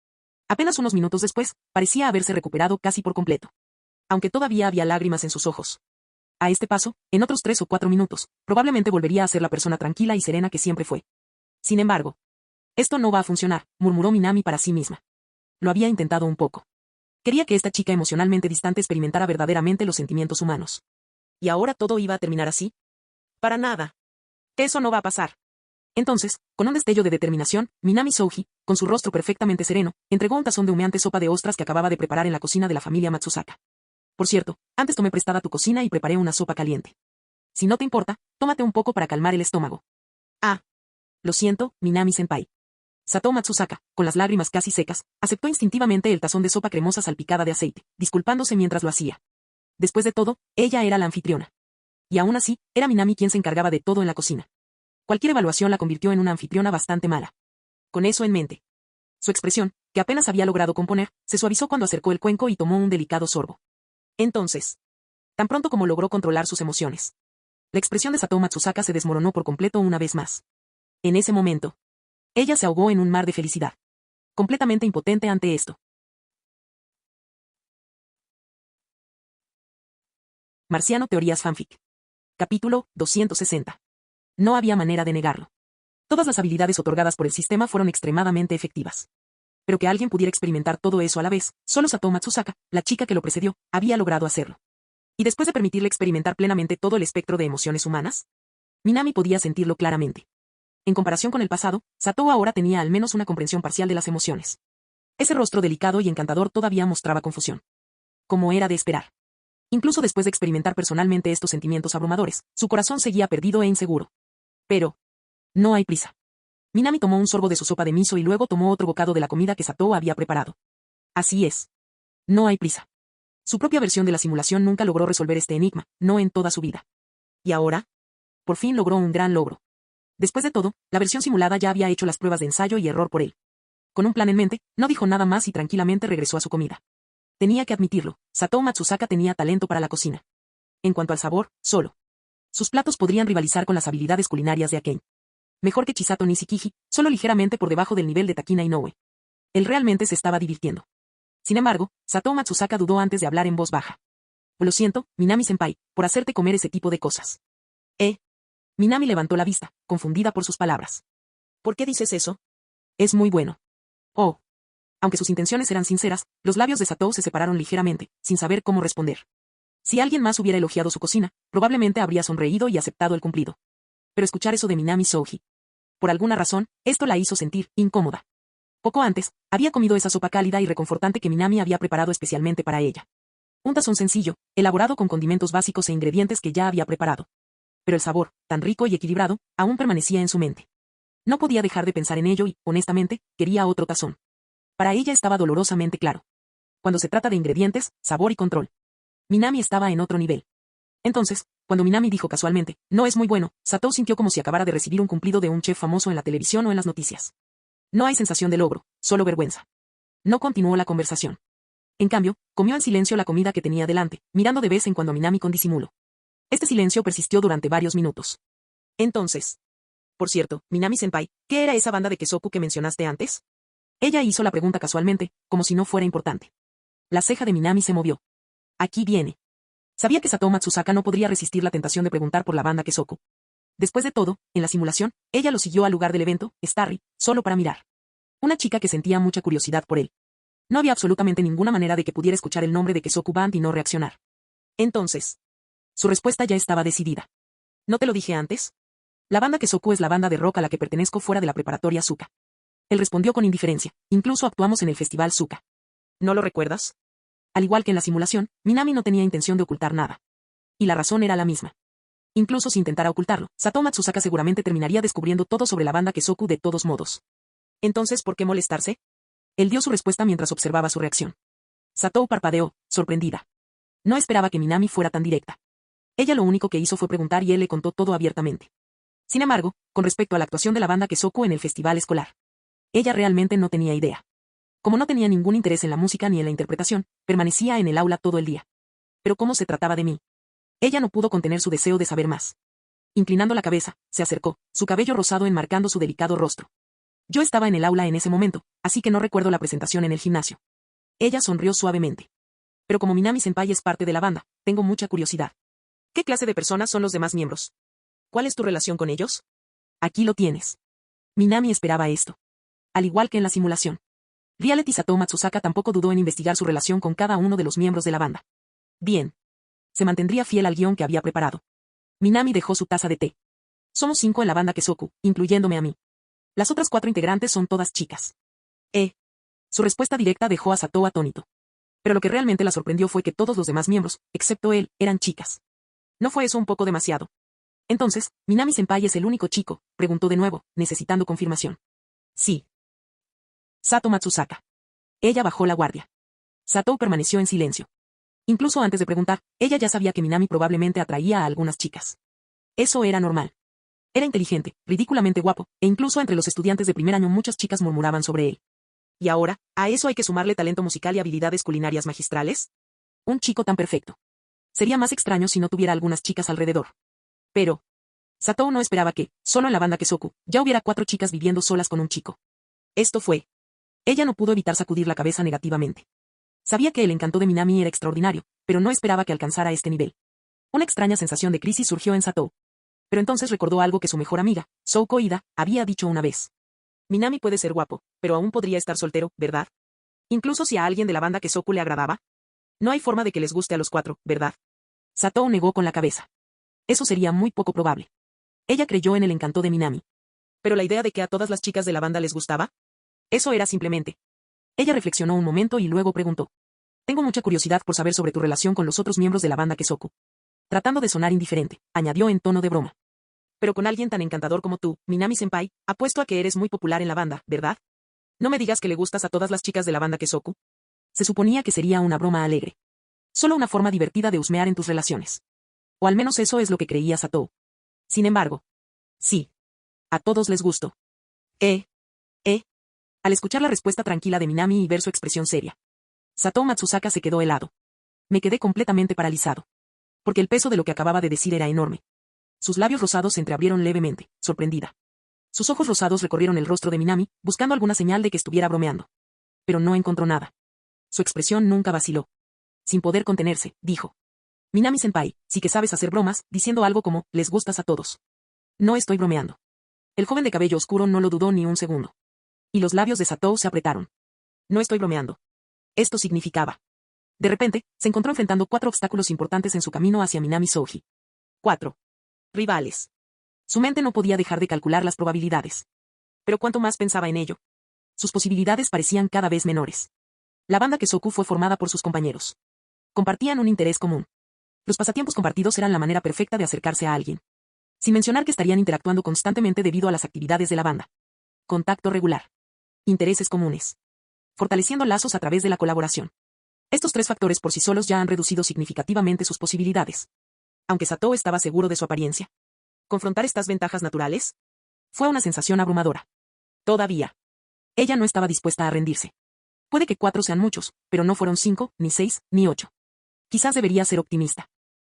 S2: apenas unos minutos después, parecía haberse recuperado casi por completo. Aunque todavía había lágrimas en sus ojos. A este paso, en otros 3 o 4 minutos, probablemente volvería a ser la persona tranquila y serena que siempre fue. Sin embargo, esto no va a funcionar, murmuró Minami para sí misma. Lo había intentado un poco. Quería que esta chica emocionalmente distante experimentara verdaderamente los sentimientos humanos. ¿Y ahora todo iba a terminar así? Para nada. Eso no va a pasar. Entonces, con un destello de determinación, Minami Souji, con su rostro perfectamente sereno, entregó un tazón de humeante sopa de ostras que acababa de preparar en la cocina de la familia Matsusaka. Por cierto, antes tomé prestada tu cocina y preparé una sopa caliente. Si no te importa, tómate un poco para calmar el estómago. Ah. Lo siento, Minami-senpai. Satou Matsusaka, con las lágrimas casi secas, aceptó instintivamente el tazón de sopa cremosa salpicada de aceite, disculpándose mientras lo hacía. Después de todo, ella era la anfitriona. Y aún así, era Minami quien se encargaba de todo en la cocina. Cualquier evaluación la convirtió en una anfitriona bastante mala. Con eso en mente. Su expresión, que apenas había logrado componer, se suavizó cuando acercó el cuenco y tomó un delicado sorbo. Entonces, tan pronto como logró controlar sus emociones, la expresión de Satou Matsusaka se desmoronó por completo una vez más. En ese momento, ella se ahogó en un mar de felicidad. Completamente impotente ante esto. Marciano Teorías Fanfic. Capítulo 260. No había manera de negarlo. Todas las habilidades otorgadas por el sistema fueron extremadamente efectivas. Pero que alguien pudiera experimentar todo eso a la vez, solo Satou Matsusaka, la chica que lo precedió, había logrado hacerlo. Y después de permitirle experimentar plenamente todo el espectro de emociones humanas, Minami podía sentirlo claramente. En comparación con el pasado, Satou ahora tenía al menos una comprensión parcial de las emociones. Ese rostro delicado y encantador todavía mostraba confusión. Como era de esperar. Incluso después de experimentar personalmente estos sentimientos abrumadores, su corazón seguía perdido e inseguro. Pero, no hay prisa. Minami tomó un sorbo de su sopa de miso y luego tomó otro bocado de la comida que Satou había preparado. Así es. No hay prisa. Su propia versión de la simulación nunca logró resolver este enigma, no en toda su vida. Y ahora, por fin logró un gran logro. Después de todo, la versión simulada ya había hecho las pruebas de ensayo y error por él. Con un plan en mente, no dijo nada más y tranquilamente regresó a su comida. Tenía que admitirlo, Satou Matsusaka tenía talento para la cocina. En cuanto al sabor, solo. Sus platos podrían rivalizar con las habilidades culinarias de Akane. Mejor que Chisato Nishikiji, solo ligeramente por debajo del nivel de Takina Inoue. Él realmente se estaba divirtiendo. Sin embargo, Satou Matsusaka dudó antes de hablar en voz baja. Lo siento, Minami-senpai, por hacerte comer ese tipo de cosas. Minami levantó la vista, confundida por sus palabras. ¿Por qué dices eso? Es muy bueno. Oh. Aunque sus intenciones eran sinceras, los labios de Satou se separaron ligeramente, sin saber cómo responder. Si alguien más hubiera elogiado su cocina, probablemente habría sonreído y aceptado el cumplido. Pero escuchar eso de Minami Souji. Por alguna razón, esto la hizo sentir incómoda. Poco antes, había comido esa sopa cálida y reconfortante que Minami había preparado especialmente para ella. Un tazón sencillo, elaborado con condimentos básicos e ingredientes que ya había preparado. Pero el sabor, tan rico y equilibrado, aún permanecía en su mente. No podía dejar de pensar en ello y, honestamente, quería otro tazón. Para ella estaba dolorosamente claro. Cuando se trata de ingredientes, sabor y control, Minami estaba en otro nivel. Entonces, cuando Minami dijo casualmente, no es muy bueno, Satou sintió como si acabara de recibir un cumplido de un chef famoso en la televisión o en las noticias. No hay sensación de logro, solo vergüenza. No continuó la conversación. En cambio, comió en silencio la comida que tenía delante, mirando de vez en cuando a Minami con disimulo. Este silencio persistió durante varios minutos. Entonces. Por cierto, Minami-senpai, ¿qué era esa banda de Kesoku que mencionaste antes? Ella hizo la pregunta casualmente, como si no fuera importante. La ceja de Minami se movió. Aquí viene. Sabía que Satou Matsusaka no podría resistir la tentación de preguntar por la banda Kesoku. Después de todo, en la simulación, ella lo siguió al lugar del evento, Starry, solo para mirar. Una chica que sentía mucha curiosidad por él. No había absolutamente ninguna manera de que pudiera escuchar el nombre de Kesoku Band y no reaccionar. Entonces. Su respuesta ya estaba decidida. ¿No te lo dije antes? La banda Kesoku es la banda de rock a la que pertenezco fuera de la preparatoria Suka. Él respondió con indiferencia. Incluso actuamos en el festival Suka. ¿No lo recuerdas? Al igual que en la simulación, Minami no tenía intención de ocultar nada. Y la razón era la misma. Incluso si intentara ocultarlo, Satou Matsusaka seguramente terminaría descubriendo todo sobre la banda Kesoku de todos modos. Entonces, ¿por qué molestarse? Él dio su respuesta mientras observaba su reacción. Satou parpadeó, sorprendida. No esperaba que Minami fuera tan directa. Ella lo único que hizo fue preguntar y él le contó todo abiertamente. Sin embargo, con respecto a la actuación de la banda Kesoku en el festival escolar, ella realmente no tenía idea. Como no tenía ningún interés en la música ni en la interpretación, permanecía en el aula todo el día. Pero ¿cómo se trataba de mí? Ella no pudo contener su deseo de saber más. Inclinando la cabeza, se acercó, su cabello rosado enmarcando su delicado rostro. Yo estaba en el aula en ese momento, así que no recuerdo la presentación en el gimnasio. Ella sonrió suavemente. Pero como Minami-senpai es parte de la banda, tengo mucha curiosidad. ¿Qué clase de personas son los demás miembros? ¿Cuál es tu relación con ellos? Aquí lo tienes. Minami esperaba esto. Al igual que en la simulación. Reality Satou Matsusaka tampoco dudó en investigar su relación con cada uno de los miembros de la banda. Bien. Se mantendría fiel al guión que había preparado. Minami dejó su taza de té. Somos 5 en la banda Kesoku, incluyéndome a mí. Las otras 4 integrantes son todas chicas. Su respuesta directa dejó a Satou atónito. Pero lo que realmente la sorprendió fue que todos los demás miembros, excepto él, eran chicas. ¿No fue eso un poco demasiado? Entonces, ¿Minami-senpai es el único chico?, preguntó de nuevo, necesitando confirmación. Sí. Satou Matsusaka. Ella bajó la guardia. Satou permaneció en silencio. Incluso antes de preguntar, ella ya sabía que Minami probablemente atraía a algunas chicas. Eso era normal. Era inteligente, ridículamente guapo, e incluso entre los estudiantes de primer año muchas chicas murmuraban sobre él. ¿Y ahora, a eso hay que sumarle talento musical y habilidades culinarias magistrales? Un chico tan perfecto. Sería más extraño si no tuviera algunas chicas alrededor. Pero Satou no esperaba que, solo en la banda Kesoku, ya hubiera 4 chicas viviendo solas con un chico. Esto fue. Ella no pudo evitar sacudir la cabeza negativamente. Sabía que el encanto de Minami era extraordinario, pero no esperaba que alcanzara este nivel. Una extraña sensación de crisis surgió en Satou. Pero entonces recordó algo que su mejor amiga, Souko Ida, había dicho una vez. Minami puede ser guapo, pero aún podría estar soltero, ¿verdad? Incluso si a alguien de la banda Kesoku le agradaba. No hay forma de que les guste a los 4, ¿verdad? Satou negó con la cabeza. Eso sería muy poco probable. Ella creyó en el encanto de Minami. ¿Pero la idea de que a todas las chicas de la banda les gustaba? Eso era simplemente. Ella reflexionó un momento y luego preguntó. Tengo mucha curiosidad por saber sobre tu relación con los otros miembros de la banda Kesoku. Tratando de sonar indiferente, añadió en tono de broma. Pero con alguien tan encantador como tú, Minami-senpai, apuesto a que eres muy popular en la banda, ¿verdad? No me digas que le gustas a todas las chicas de la banda Kesoku. Se suponía que sería una broma alegre. Solo una forma divertida de husmear en tus relaciones. O al menos eso es lo que creía Satou. Sin embargo. Sí. A todos les gustó. Al escuchar la respuesta tranquila de Minami y ver su expresión seria, Satou Matsusaka se quedó helado. Me quedé completamente paralizado. Porque el peso de lo que acababa de decir era enorme. Sus labios rosados se entreabrieron levemente, sorprendida. Sus ojos rosados recorrieron el rostro de Minami, buscando alguna señal de que estuviera bromeando. Pero no encontró nada. Su expresión nunca vaciló. Sin poder contenerse, dijo. Minami-senpai, sí que sabes hacer bromas, diciendo algo como, les gustas a todos. No estoy bromeando. El joven de cabello oscuro no lo dudó ni un segundo. Y los labios de Satou se apretaron. No estoy bromeando. Esto significaba. De repente, se encontró enfrentando 4 obstáculos importantes en su camino hacia Minami Souji. 4. Rivales. Su mente no podía dejar de calcular las probabilidades. Pero cuanto más pensaba en ello, sus posibilidades parecían cada vez menores. La banda Kesoku fue formada por sus compañeros. Compartían un interés común. Los pasatiempos compartidos eran la manera perfecta de acercarse a alguien. Sin mencionar que estarían interactuando constantemente debido a las actividades de la banda. Contacto regular. Intereses comunes. fortaleciendo lazos a través de la colaboración. Estos tres factores por sí solos ya han reducido significativamente sus posibilidades. Aunque Satou estaba seguro de su apariencia. ¿Confrontar estas ventajas naturales? Fue una sensación abrumadora. Todavía. Ella no estaba dispuesta a rendirse. Puede que 4 sean muchos, pero no fueron 5, ni 6, ni 8. Quizás debería ser optimista.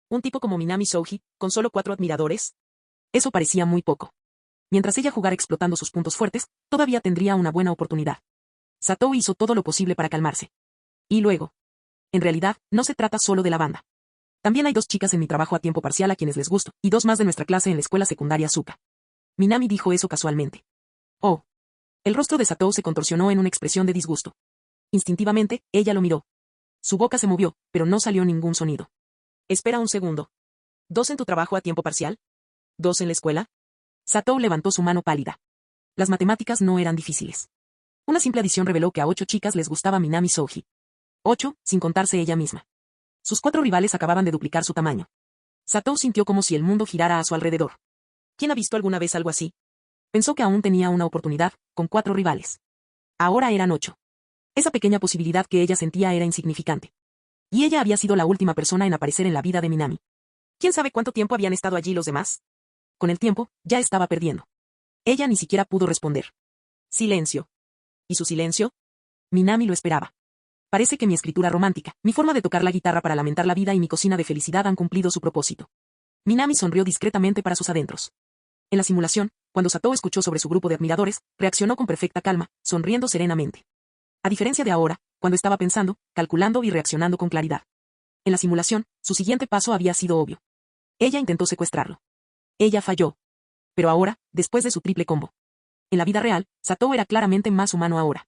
S2: Un tipo como Minami Souji, con solo 4 admiradores. Eso parecía muy poco. Mientras ella jugara explotando sus puntos fuertes, todavía tendría una buena oportunidad. Satou hizo todo lo posible para calmarse. Y luego. En realidad, no se trata solo de la banda. También hay 2 chicas en mi trabajo a tiempo parcial a quienes les gusto, y 2 más de nuestra clase en la escuela secundaria Asuka. Minami dijo eso casualmente. Oh. El rostro de Satou se contorsionó en una expresión de disgusto. Instintivamente, ella lo miró. Su boca se movió, pero no salió ningún sonido. Espera un segundo. ¿2 en tu trabajo a tiempo parcial? ¿2 en la escuela? Satou levantó su mano pálida. Las matemáticas no eran difíciles. Una simple adición reveló que a 8 chicas les gustaba Minami Souji. 8, sin contarse ella misma. Sus 4 rivales acababan de duplicar su tamaño. Satou sintió como si el mundo girara a su alrededor. ¿Quién ha visto alguna vez algo así? Pensó que aún tenía una oportunidad, con 4 rivales. Ahora eran 8. Esa pequeña posibilidad que ella sentía era insignificante. Y ella había sido la última persona en aparecer en la vida de Minami. ¿Quién sabe cuánto tiempo habían estado allí los demás? Con el tiempo, ya estaba perdiendo. Ella ni siquiera pudo responder. Silencio. ¿Y su silencio? Minami lo esperaba. Parece que mi escritura romántica, mi forma de tocar la guitarra para lamentar la vida y mi cocina de felicidad han cumplido su propósito. Minami sonrió discretamente para sus adentros. En la simulación, cuando Satou escuchó sobre su grupo de admiradores, reaccionó con perfecta calma, sonriendo serenamente. A diferencia de ahora, cuando estaba pensando, calculando y reaccionando con claridad. En la simulación, su siguiente paso había sido obvio. Ella intentó secuestrarlo. Ella falló. Pero ahora, después de su triple combo. En la vida real, Satou era claramente más humano ahora.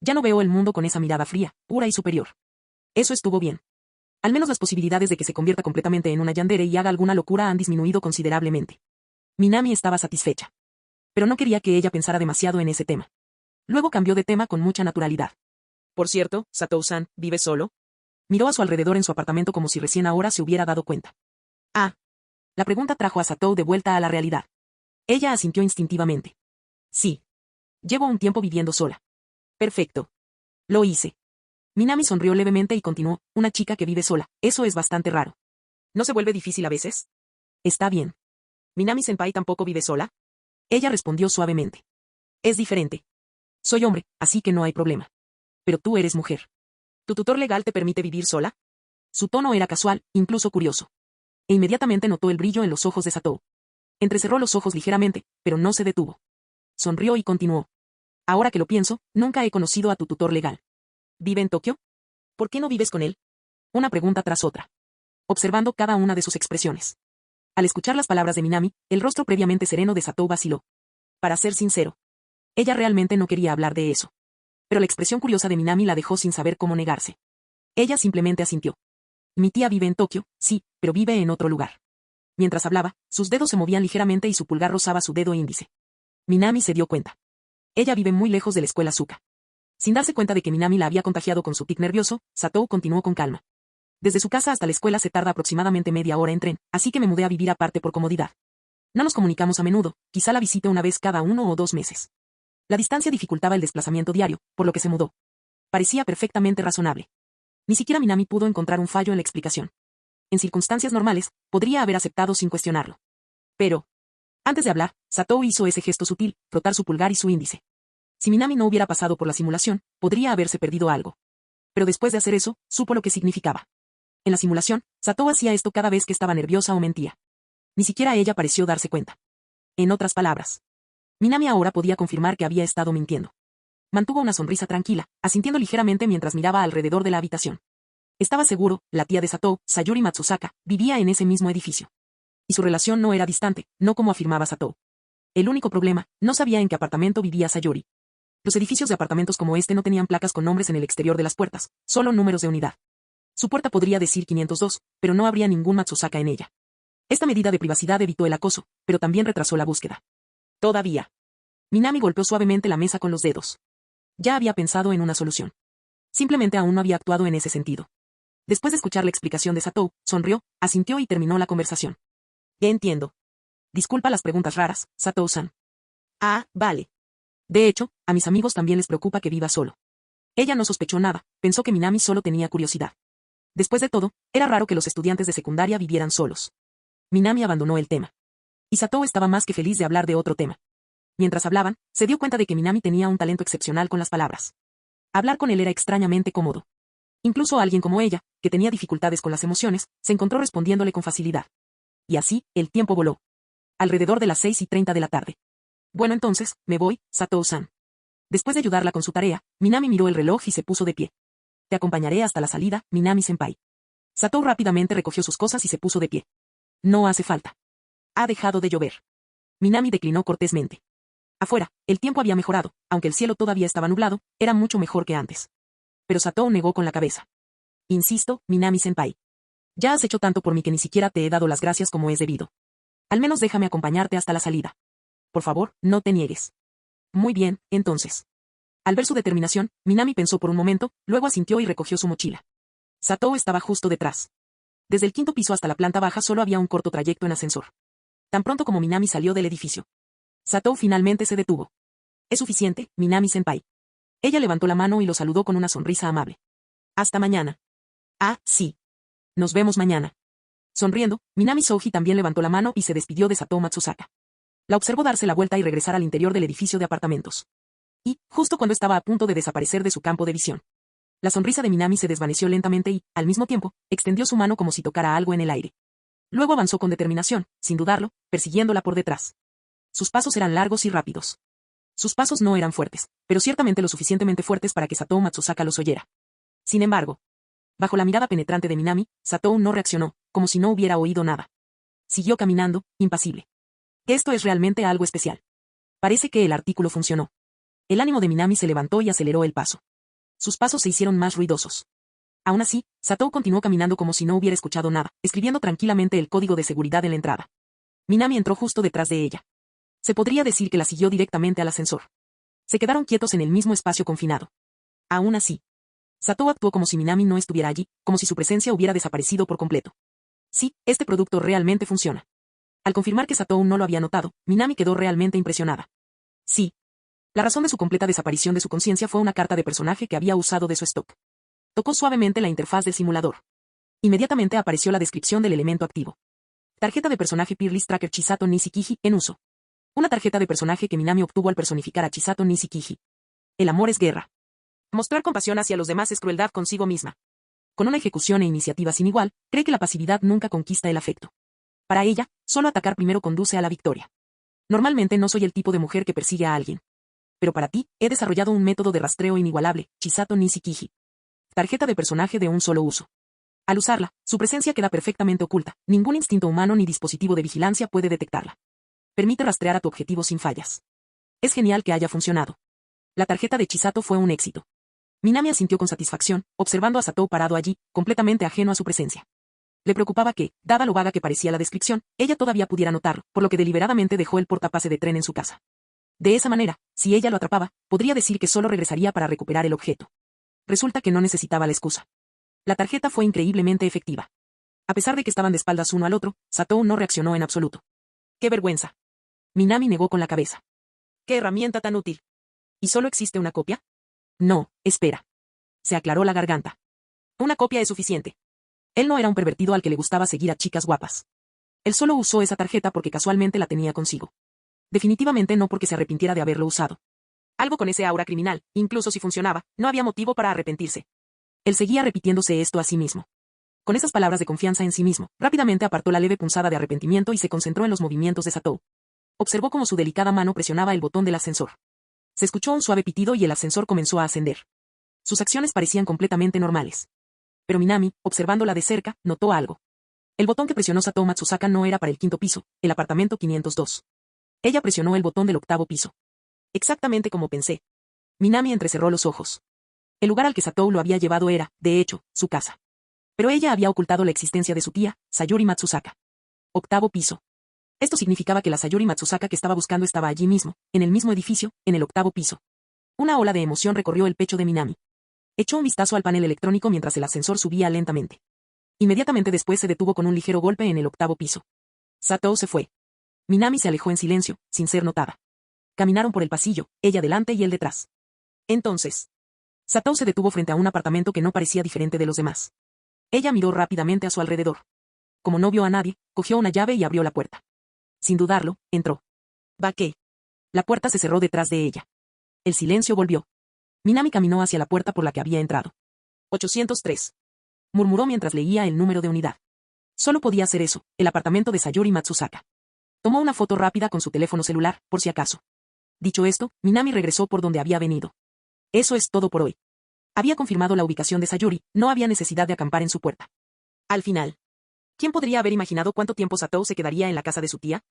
S2: Ya no veo el mundo con esa mirada fría, pura y superior. Eso estuvo bien. Al menos las posibilidades de que se convierta completamente en una yandere y haga alguna locura han disminuido considerablemente. Minami estaba satisfecha. Pero no quería que ella pensara demasiado en ese tema. Luego cambió de tema con mucha naturalidad. Por cierto, Satou-san, ¿vive solo? Miró a su alrededor en su apartamento como si recién ahora se hubiera dado cuenta. Ah. La pregunta trajo a Satou de vuelta a la realidad. Ella asintió instintivamente. Sí. Llevo un tiempo viviendo sola. Perfecto. Lo hice. Minami sonrió levemente y continuó, una chica que vive sola, eso es bastante raro. ¿No se vuelve difícil a veces? Está bien. ¿Minami-senpai tampoco vive sola? Ella respondió suavemente. Es diferente. Soy hombre, así que no hay problema. Pero tú eres mujer. ¿Tu tutor legal te permite vivir sola? Su tono era casual, incluso curioso. E inmediatamente notó el brillo en los ojos de Satou. Entrecerró los ojos ligeramente, pero no se detuvo. Sonrió y continuó. Ahora que lo pienso, nunca he conocido a tu tutor legal. ¿Vive en Tokio? ¿Por qué no vives con él? Una pregunta tras otra. Observando cada una de sus expresiones. Al escuchar las palabras de Minami, el rostro previamente sereno de Satou vaciló. Para ser sincero. Ella realmente no quería hablar de eso. Pero la expresión curiosa de Minami la dejó sin saber cómo negarse. Ella simplemente asintió. Mi tía vive en Tokio, sí, pero vive en otro lugar. Mientras hablaba, sus dedos se movían ligeramente y su pulgar rozaba su dedo índice. Minami se dio cuenta. Ella vive muy lejos de la escuela Asuka. Sin darse cuenta de que Minami la había contagiado con su tic nervioso, Satou continuó con calma. Desde su casa hasta la escuela se tarda aproximadamente media hora en tren, así que me mudé a vivir aparte por comodidad. No nos comunicamos a menudo, quizá la visite una vez cada 1 o 2 meses. La distancia dificultaba el desplazamiento diario, por lo que se mudó. Parecía perfectamente razonable. Ni siquiera Minami pudo encontrar un fallo en la explicación. En circunstancias normales, podría haber aceptado sin cuestionarlo. Pero, antes de hablar, Satou hizo ese gesto sutil, frotar su pulgar y su índice. Si Minami no hubiera pasado por la simulación, podría haberse perdido algo. Pero después de hacer eso, supo lo que significaba. En la simulación, Satou hacía esto cada vez que estaba nerviosa o mentía. Ni siquiera ella pareció darse cuenta. En otras palabras, Minami ahora podía confirmar que había estado mintiendo. Mantuvo una sonrisa tranquila, asintiendo ligeramente mientras miraba alrededor de la habitación. Estaba seguro, la tía de Satou, Sayuri Matsusaka, vivía en ese mismo edificio. Y su relación no era distante, no como afirmaba Satou. El único problema, no sabía en qué apartamento vivía Sayuri. Los edificios de apartamentos como este no tenían placas con nombres en el exterior de las puertas, solo números de unidad. Su puerta podría decir 502, pero no habría ningún Matsusaka en ella. Esta medida de privacidad evitó el acoso, pero también retrasó la búsqueda. Todavía. Minami golpeó suavemente la mesa con los dedos. Ya había pensado en una solución. Simplemente aún no había actuado en ese sentido. Después de escuchar la explicación de Satou, sonrió, asintió y terminó la conversación. Ya entiendo. Disculpa las preguntas raras, Satou-san. Ah, vale. De hecho, a mis amigos también les preocupa que viva solo. Ella no sospechó nada, pensó que Minami solo tenía curiosidad. Después de todo, era raro que los estudiantes de secundaria vivieran solos. Minami abandonó el tema. Y Satou estaba más que feliz de hablar de otro tema. Mientras hablaban, se dio cuenta de que Minami tenía un talento excepcional con las palabras. Hablar con él era extrañamente cómodo. Incluso alguien como ella, que tenía dificultades con las emociones, se encontró respondiéndole con facilidad. Y así, el tiempo voló. Alrededor de las 6:30 de la tarde. Bueno, entonces, me voy, Satou-san. Después de ayudarla con su tarea, Minami miró el reloj y se puso de pie. Te acompañaré hasta la salida, Minami-senpai. Satou rápidamente recogió sus cosas y se puso de pie. No hace falta. Ha dejado de llover. Minami declinó cortésmente. Afuera, el tiempo había mejorado, aunque el cielo todavía estaba nublado, era mucho mejor que antes. Pero Satou negó con la cabeza. Insisto, Minami-senpai. Ya has hecho tanto por mí que ni siquiera te he dado las gracias como es debido. Al menos déjame acompañarte hasta la salida. Por favor, no te niegues. Muy bien, entonces. Al ver su determinación, Minami pensó por un momento, luego asintió y recogió su mochila. Satou estaba justo detrás. Desde el 5.º piso hasta la planta baja solo había un corto trayecto en ascensor. Tan pronto como Minami salió del edificio, Satou finalmente se detuvo. Es suficiente, Minami-senpai. Ella levantó la mano y lo saludó con una sonrisa amable. Hasta mañana. Ah, sí. Nos vemos mañana. Sonriendo, Minami Souji también levantó la mano y se despidió de Satou Matsusaka. La observó darse la vuelta y regresar al interior del edificio de apartamentos. Y, justo cuando estaba a punto de desaparecer de su campo de visión, la sonrisa de Minami se desvaneció lentamente y, al mismo tiempo, extendió su mano como si tocara algo en el aire. Luego avanzó con determinación, sin dudarlo, persiguiéndola por detrás. Sus pasos eran largos y rápidos. Sus pasos no eran fuertes, pero ciertamente lo suficientemente fuertes para que Satou Matsusaka los oyera. Sin embargo, bajo la mirada penetrante de Minami, Satou no reaccionó, como si no hubiera oído nada. Siguió caminando, impasible. Esto es realmente algo especial. Parece que el artículo funcionó. El ánimo de Minami se levantó y aceleró el paso. Sus pasos se hicieron más ruidosos. Aún así, Satou continuó caminando como si no hubiera escuchado nada, escribiendo tranquilamente el código de seguridad en la entrada. Minami entró justo detrás de ella. Se podría decir que la siguió directamente al ascensor. Se quedaron quietos en el mismo espacio confinado. Aún así, Satou actuó como si Minami no estuviera allí, como si su presencia hubiera desaparecido por completo. Sí, este producto realmente funciona. Al confirmar que Satou no lo había notado, Minami quedó realmente impresionada. Sí. La razón de su completa desaparición de su conciencia fue una carta de personaje que había usado de su stock. Tocó suavemente la interfaz del simulador. Inmediatamente apareció la descripción del elemento activo. Tarjeta de personaje Peerless Tracker Chisato Nishikiji en uso. Una tarjeta de personaje que Minami obtuvo al personificar a Chisato Nishikiji. El amor es guerra. Mostrar compasión hacia los demás es crueldad consigo misma. Con una ejecución e iniciativa sin igual, cree que la pasividad nunca conquista el afecto. Para ella, solo atacar primero conduce a la victoria. Normalmente no soy el tipo de mujer que persigue a alguien. Pero para ti, he desarrollado un método de rastreo inigualable, Chisato Nishikiji. Tarjeta de personaje de un solo uso. Al usarla, su presencia queda perfectamente oculta, ningún instinto humano ni dispositivo de vigilancia puede detectarla. Permite rastrear a tu objetivo sin fallas. Es genial que haya funcionado. La tarjeta de Chisato fue un éxito. Minami asintió con satisfacción, observando a Satou parado allí, completamente ajeno a su presencia. Le preocupaba que, dada lo vaga que parecía la descripción, ella todavía pudiera notarlo, por lo que deliberadamente dejó el portapase de tren en su casa. De esa manera, si ella lo atrapaba, podría decir que solo regresaría para recuperar el objeto. Resulta que no necesitaba la excusa. La tarjeta fue increíblemente efectiva. A pesar de que estaban de espaldas uno al otro, Satou no reaccionó en absoluto. ¡Qué vergüenza! Minami negó con la cabeza. ¡Qué herramienta tan útil! ¿Y solo existe una copia? No, espera. Se aclaró la garganta. Una copia es suficiente. Él no era un pervertido al que le gustaba seguir a chicas guapas. Él solo usó esa tarjeta porque casualmente la tenía consigo. Definitivamente no porque se arrepintiera de haberlo usado. Algo con ese aura criminal, incluso si funcionaba, no había motivo para arrepentirse. Él seguía repitiéndose esto a sí mismo. Con esas palabras de confianza en sí mismo, rápidamente apartó la leve punzada de arrepentimiento y se concentró en los movimientos de Satou. Observó cómo su delicada mano presionaba el botón del ascensor. Se escuchó un suave pitido y el ascensor comenzó a ascender. Sus acciones parecían completamente normales. Pero Minami, observándola de cerca, notó algo. El botón que presionó Satou Matsusaka no era para el 5.º piso, el apartamento 502. Ella presionó el botón del 8.º piso. Exactamente como pensé. Minami entrecerró los ojos. El lugar al que Satou lo había llevado era, de hecho, su casa. Pero ella había ocultado la existencia de su tía, Sayuri Matsusaka. 8.º piso. Esto significaba que la Sayuri Matsusaka que estaba buscando estaba allí mismo, en el mismo edificio, en el 8.º piso. Una ola de emoción recorrió el pecho de Minami. Echó un vistazo al panel electrónico mientras el ascensor subía lentamente. Inmediatamente después se detuvo con un ligero golpe en el 8.º piso. Satou se fue. Minami se alejó en silencio, sin ser notada. Caminaron por el pasillo, ella delante y él detrás. Entonces, Satou se detuvo frente a un apartamento que no parecía diferente de los demás. Ella miró rápidamente a su alrededor. Como no vio a nadie, cogió una llave y abrió la puerta. Sin dudarlo, entró. Baqué. La puerta se cerró detrás de ella. El silencio volvió. Minami caminó hacia la puerta por la que había entrado. 803. Murmuró mientras leía el número de unidad. Solo podía ser eso, el apartamento de Sayuri Matsusaka. Tomó una foto rápida con su teléfono celular, por si acaso. Dicho esto, Minami regresó por donde había venido. Eso es todo por hoy. Había confirmado la ubicación de Sayuri, no había necesidad de acampar en su puerta. Al final, ¿quién podría haber imaginado cuánto tiempo Satou se quedaría en la casa de su tía?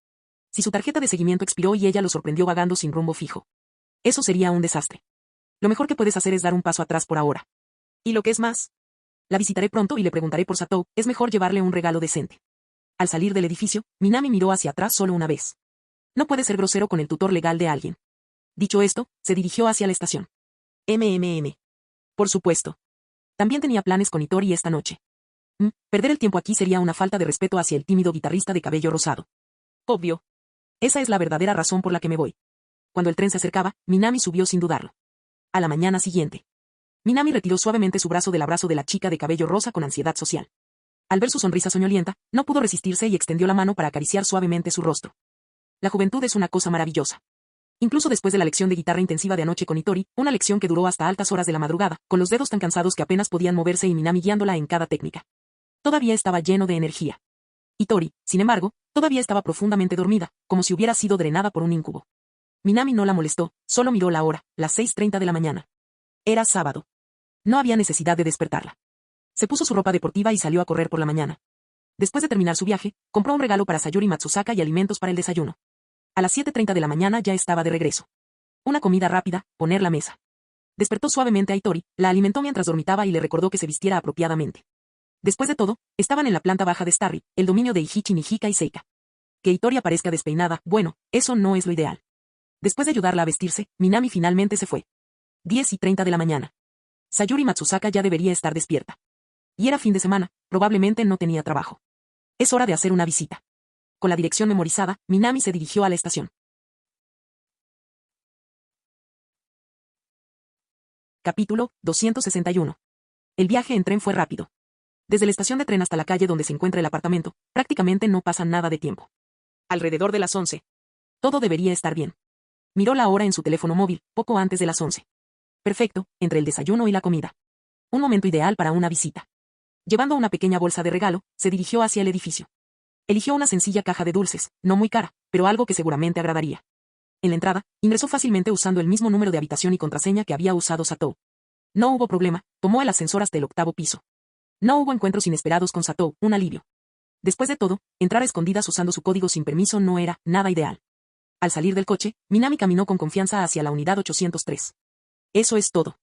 S2: Si su tarjeta de seguimiento expiró y ella lo sorprendió vagando sin rumbo fijo. Eso sería un desastre. Lo mejor que puedes hacer es dar un paso atrás por ahora. Y lo que es más, la visitaré pronto y le preguntaré por Satou, es mejor llevarle un regalo decente. Al salir del edificio, Minami miró hacia atrás solo una vez. No puede ser grosero con el tutor legal de alguien. Dicho esto, se dirigió hacia la estación. Por supuesto. También tenía planes con Itori esta noche. Perder el tiempo aquí sería una falta de respeto hacia el tímido guitarrista de cabello rosado. Obvio. Esa es la verdadera razón por la que me voy. Cuando el tren se acercaba, Minami subió sin dudarlo. A la mañana siguiente. Minami retiró suavemente su brazo del abrazo de la chica de cabello rosa con ansiedad social. Al ver su sonrisa soñolienta, no pudo resistirse y extendió la mano para acariciar suavemente su rostro. La juventud es una cosa maravillosa. Incluso después de la lección de guitarra intensiva de anoche con Itori, una lección que duró hasta altas horas de la madrugada, con los dedos tan cansados que apenas podían moverse y Minami guiándola en cada técnica. Todavía estaba lleno de energía. Itori, sin embargo, todavía estaba profundamente dormida, como si hubiera sido drenada por un incubo. Minami no la molestó, solo miró la hora, las 6:30 de la mañana. Era sábado. No había necesidad de despertarla. Se puso su ropa deportiva y salió a correr por la mañana. Después de terminar su viaje, compró un regalo para Sayuri Matsusaka y alimentos para el desayuno. A las 7:30 de la mañana ya estaba de regreso. Una comida rápida, poner la mesa. Despertó suavemente a Itori, la alimentó mientras dormitaba y le recordó que se vistiera apropiadamente. Después de todo, estaban en la planta baja de Starry, el dominio de Ihichi Nijika y Seika. Que Itori aparezca despeinada, bueno, eso no es lo ideal. Después de ayudarla a vestirse, Minami finalmente se fue. 10:30 de la mañana. Sayuri Matsusaka ya debería estar despierta. Y era fin de semana, probablemente no tenía trabajo. Es hora de hacer una visita. Con la dirección memorizada, Minami se dirigió a la estación. Capítulo 261. El viaje en tren fue rápido. Desde la estación de tren hasta la calle donde se encuentra el apartamento, prácticamente no pasa nada de tiempo. Alrededor de las 11. Todo debería estar bien. Miró la hora en su teléfono móvil, poco antes de las 11. Perfecto, entre el desayuno y la comida. Un momento ideal para una visita. Llevando una pequeña bolsa de regalo, se dirigió hacia el edificio. Eligió una sencilla caja de dulces, no muy cara, pero algo que seguramente agradaría. En la entrada, ingresó fácilmente usando el mismo número de habitación y contraseña que había usado Satou. No hubo problema, tomó el ascensor hasta el 8º piso. No hubo encuentros inesperados con Satou, un alivio. Después de todo, entrar a escondidas usando su código sin permiso no era nada ideal. Al salir del coche, Minami caminó con confianza hacia la unidad 803. Eso es todo.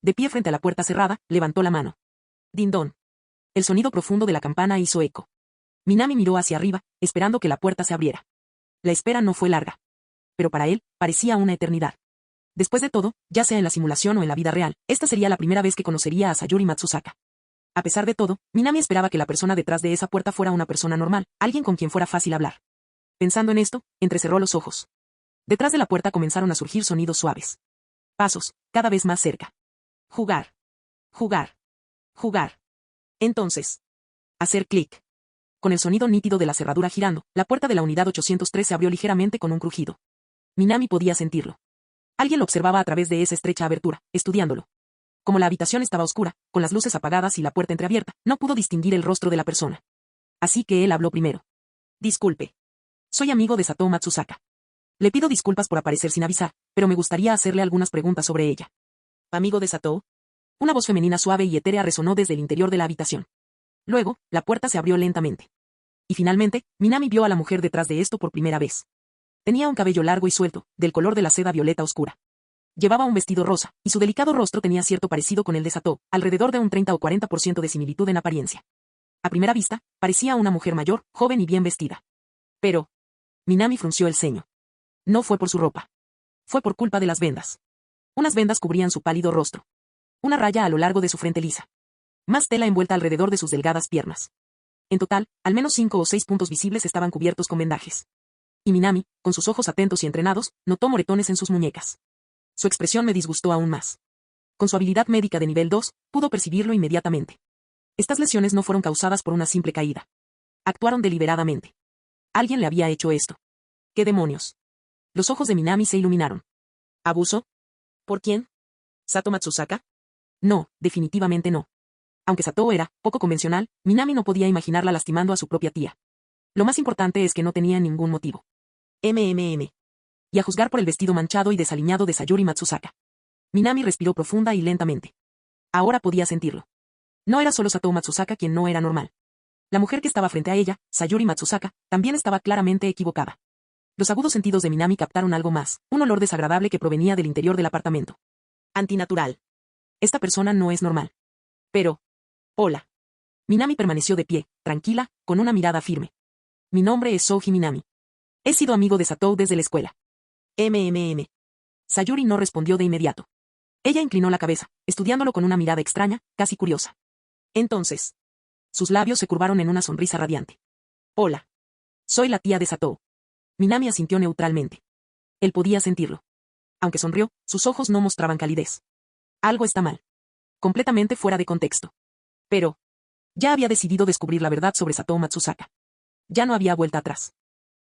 S2: De pie frente a la puerta cerrada, levantó la mano. Dindón. El sonido profundo de la campana hizo eco. Minami miró hacia arriba, esperando que la puerta se abriera. La espera no fue larga. Pero para él, parecía una eternidad. Después de todo, ya sea en la simulación o en la vida real, esta sería la primera vez que conocería a Sayuri Matsusaka. A pesar de todo, Minami esperaba que la persona detrás de esa puerta fuera una persona normal, alguien con quien fuera fácil hablar. Pensando en esto, entrecerró los ojos. Detrás de la puerta comenzaron a surgir sonidos suaves. Pasos, cada vez más cerca. Jugar. Jugar. Jugar. Entonces. Hacer clic. Con el sonido nítido de la cerradura girando, la puerta de la unidad 803 se abrió ligeramente con un crujido. Minami podía sentirlo. Alguien lo observaba a través de esa estrecha abertura, estudiándolo. Como la habitación estaba oscura, con las luces apagadas y la puerta entreabierta, no pudo distinguir el rostro de la persona. Así que él habló primero. Disculpe. Soy amigo de Satou Matsusaka. Le pido disculpas por aparecer sin avisar, pero me gustaría hacerle algunas preguntas sobre ella. ¿Amigo de Satou? Una voz femenina suave y etérea resonó desde el interior de la habitación. Luego, la puerta se abrió lentamente. Y finalmente, Minami vio a la mujer detrás de esto por primera vez. Tenía un cabello largo y suelto, del color de la seda violeta oscura. Llevaba un vestido rosa, y su delicado rostro tenía cierto parecido con el de Satou, alrededor de un 30 o 40% de similitud en apariencia. A primera vista, parecía una mujer mayor, joven y bien vestida. Pero Minami frunció el ceño. No fue por su ropa. Fue por culpa de las vendas. Unas vendas cubrían su pálido rostro. Una raya a lo largo de su frente lisa. Más tela envuelta alrededor de sus delgadas piernas. En total, al menos 5 o 6 puntos visibles estaban cubiertos con vendajes. Y Minami, con sus ojos atentos y entrenados, notó moretones en sus muñecas. Su expresión me disgustó aún más. Con su habilidad médica de nivel 2, pudo percibirlo inmediatamente. Estas lesiones no fueron causadas por una simple caída. Actuaron deliberadamente. Alguien le había hecho esto. ¿Qué demonios? Los ojos de Minami se iluminaron. ¿Abuso? ¿Por quién? ¿Sato Matsusaka? No, definitivamente no. Aunque Sato era poco convencional, Minami no podía imaginarla lastimando a su propia tía. Lo más importante es que no tenía ningún motivo. Y a juzgar por el vestido manchado y desaliñado de Sayuri Matsusaka. Minami respiró profunda y lentamente. Ahora podía sentirlo. No era solo Sato Matsusaka quien no era normal. La mujer que estaba frente a ella, Sayuri Matsusaka, también estaba claramente equivocada. Los agudos sentidos de Minami captaron algo más, un olor desagradable que provenía del interior del apartamento. Antinatural. Esta persona no es normal. Pero... Hola. Minami permaneció de pie, tranquila, con una mirada firme. Mi nombre es Soji Minami. He sido amigo de Sato desde la escuela. Sayuri no respondió de inmediato. Ella inclinó la cabeza, estudiándolo con una mirada extraña, casi curiosa. Entonces. Sus labios se curvaron en una sonrisa radiante. Hola. Soy la tía de Sato. Minami asintió neutralmente. Él podía sentirlo. Aunque sonrió, sus ojos no mostraban calidez. Algo está mal. Completamente fuera de contexto. Pero... ya había decidido descubrir la verdad sobre Sato Matsusaka. Ya no había vuelta atrás.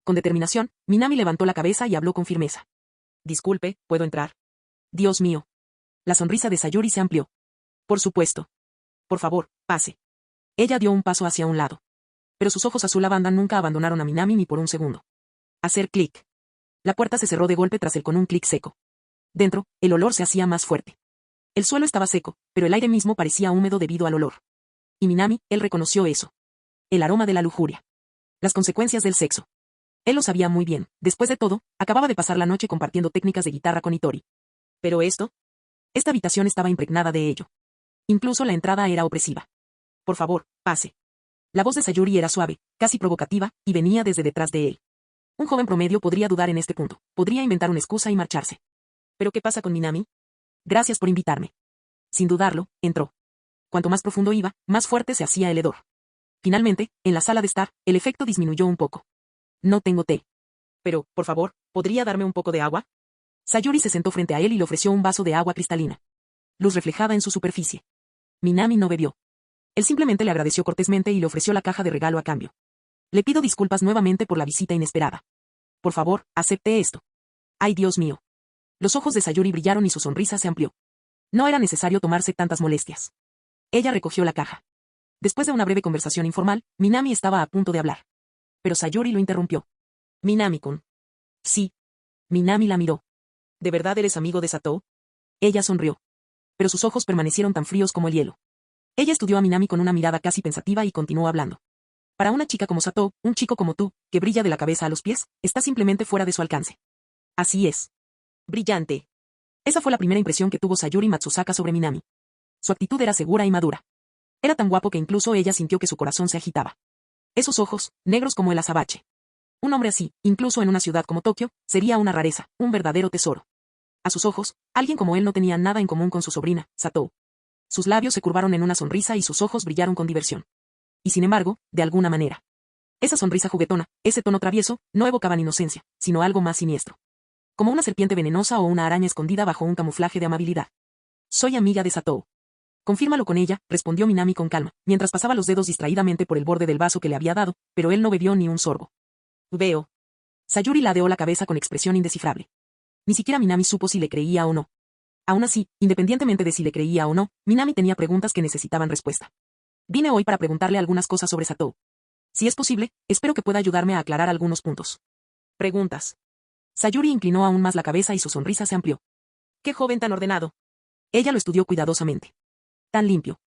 S2: Con determinación, Minami levantó la cabeza y habló con firmeza. Disculpe, ¿puedo entrar? Dios mío. La sonrisa de Sayuri se amplió. Por supuesto. Por favor, pase. Ella dio un paso hacia un lado. Pero sus ojos azul lavanda nunca abandonaron a Minami ni por un segundo. Hacer clic. La puerta se cerró de golpe tras él con un clic seco. Dentro, el olor se hacía más fuerte. El suelo estaba seco, pero el aire mismo parecía húmedo debido al olor. Y Minami, él reconoció eso. El aroma de la lujuria. Las consecuencias del sexo. Él lo sabía muy bien. Después de todo, acababa de pasar la noche compartiendo técnicas de guitarra con Itori. Pero esto... esta habitación estaba impregnada de ello. Incluso la entrada era opresiva. Por favor, pase. La voz de Sayuri era suave, casi provocativa, y venía desde detrás de él. Un joven promedio podría dudar en este punto, podría inventar una excusa y marcharse. ¿Pero qué pasa con Minami? Gracias por invitarme. Sin dudarlo, entró. Cuanto más profundo iba, más fuerte se hacía el hedor. Finalmente, en la sala de estar, el efecto disminuyó un poco. No tengo té. Pero, por favor, ¿podría darme un poco de agua? Sayuri se sentó frente a él y le ofreció un vaso de agua cristalina. Luz reflejada en su superficie. Minami no bebió. Él simplemente le agradeció cortésmente y le ofreció la caja de regalo a cambio. Le pido disculpas nuevamente por la visita inesperada. Por favor, acepte esto. Ay, Dios mío. Los ojos de Sayuri brillaron y su sonrisa se amplió. No era necesario tomarse tantas molestias. Ella recogió la caja. Después de una breve conversación informal, Minami estaba a punto de hablar. Pero Sayuri lo interrumpió. Minami-kun. Sí. Minami la miró. ¿De verdad eres amigo de Sato? Ella sonrió. Pero sus ojos permanecieron tan fríos como el hielo. Ella estudió a Minami con una mirada casi pensativa y continuó hablando. Para una chica como Sato, un chico como tú, que brilla de la cabeza a los pies, está simplemente fuera de su alcance. Así es. Brillante. Esa fue la primera impresión que tuvo Sayuri Matsusaka sobre Minami. Su actitud era segura y madura. Era tan guapo que incluso ella sintió que su corazón se agitaba. Esos ojos, negros como el azabache. Un hombre así, incluso en una ciudad como Tokio, sería una rareza, un verdadero tesoro. A sus ojos, alguien como él no tenía nada en común con su sobrina, Sato. Sus labios se curvaron en una sonrisa y sus ojos brillaron con diversión. Y sin embargo, de alguna manera. Esa sonrisa juguetona, ese tono travieso, no evocaban inocencia, sino algo más siniestro. Como una serpiente venenosa o una araña escondida bajo un camuflaje de amabilidad. Soy amiga de Sato. Confírmalo con ella, respondió Minami con calma, mientras pasaba los dedos distraídamente por el borde del vaso que le había dado, pero él no bebió ni un sorbo. Veo. Sayuri ladeó la cabeza con expresión indescifrable. Ni siquiera Minami supo si le creía o no. Aún así, independientemente de si le creía o no, Minami tenía preguntas que necesitaban respuesta. Vine hoy para preguntarle algunas cosas sobre Sato. Si es posible, espero que pueda ayudarme a aclarar algunos puntos. Preguntas. Sayuri inclinó aún más la cabeza y su sonrisa se amplió. ¡Qué joven tan ordenado! Ella lo estudió cuidadosamente. Tan limpio.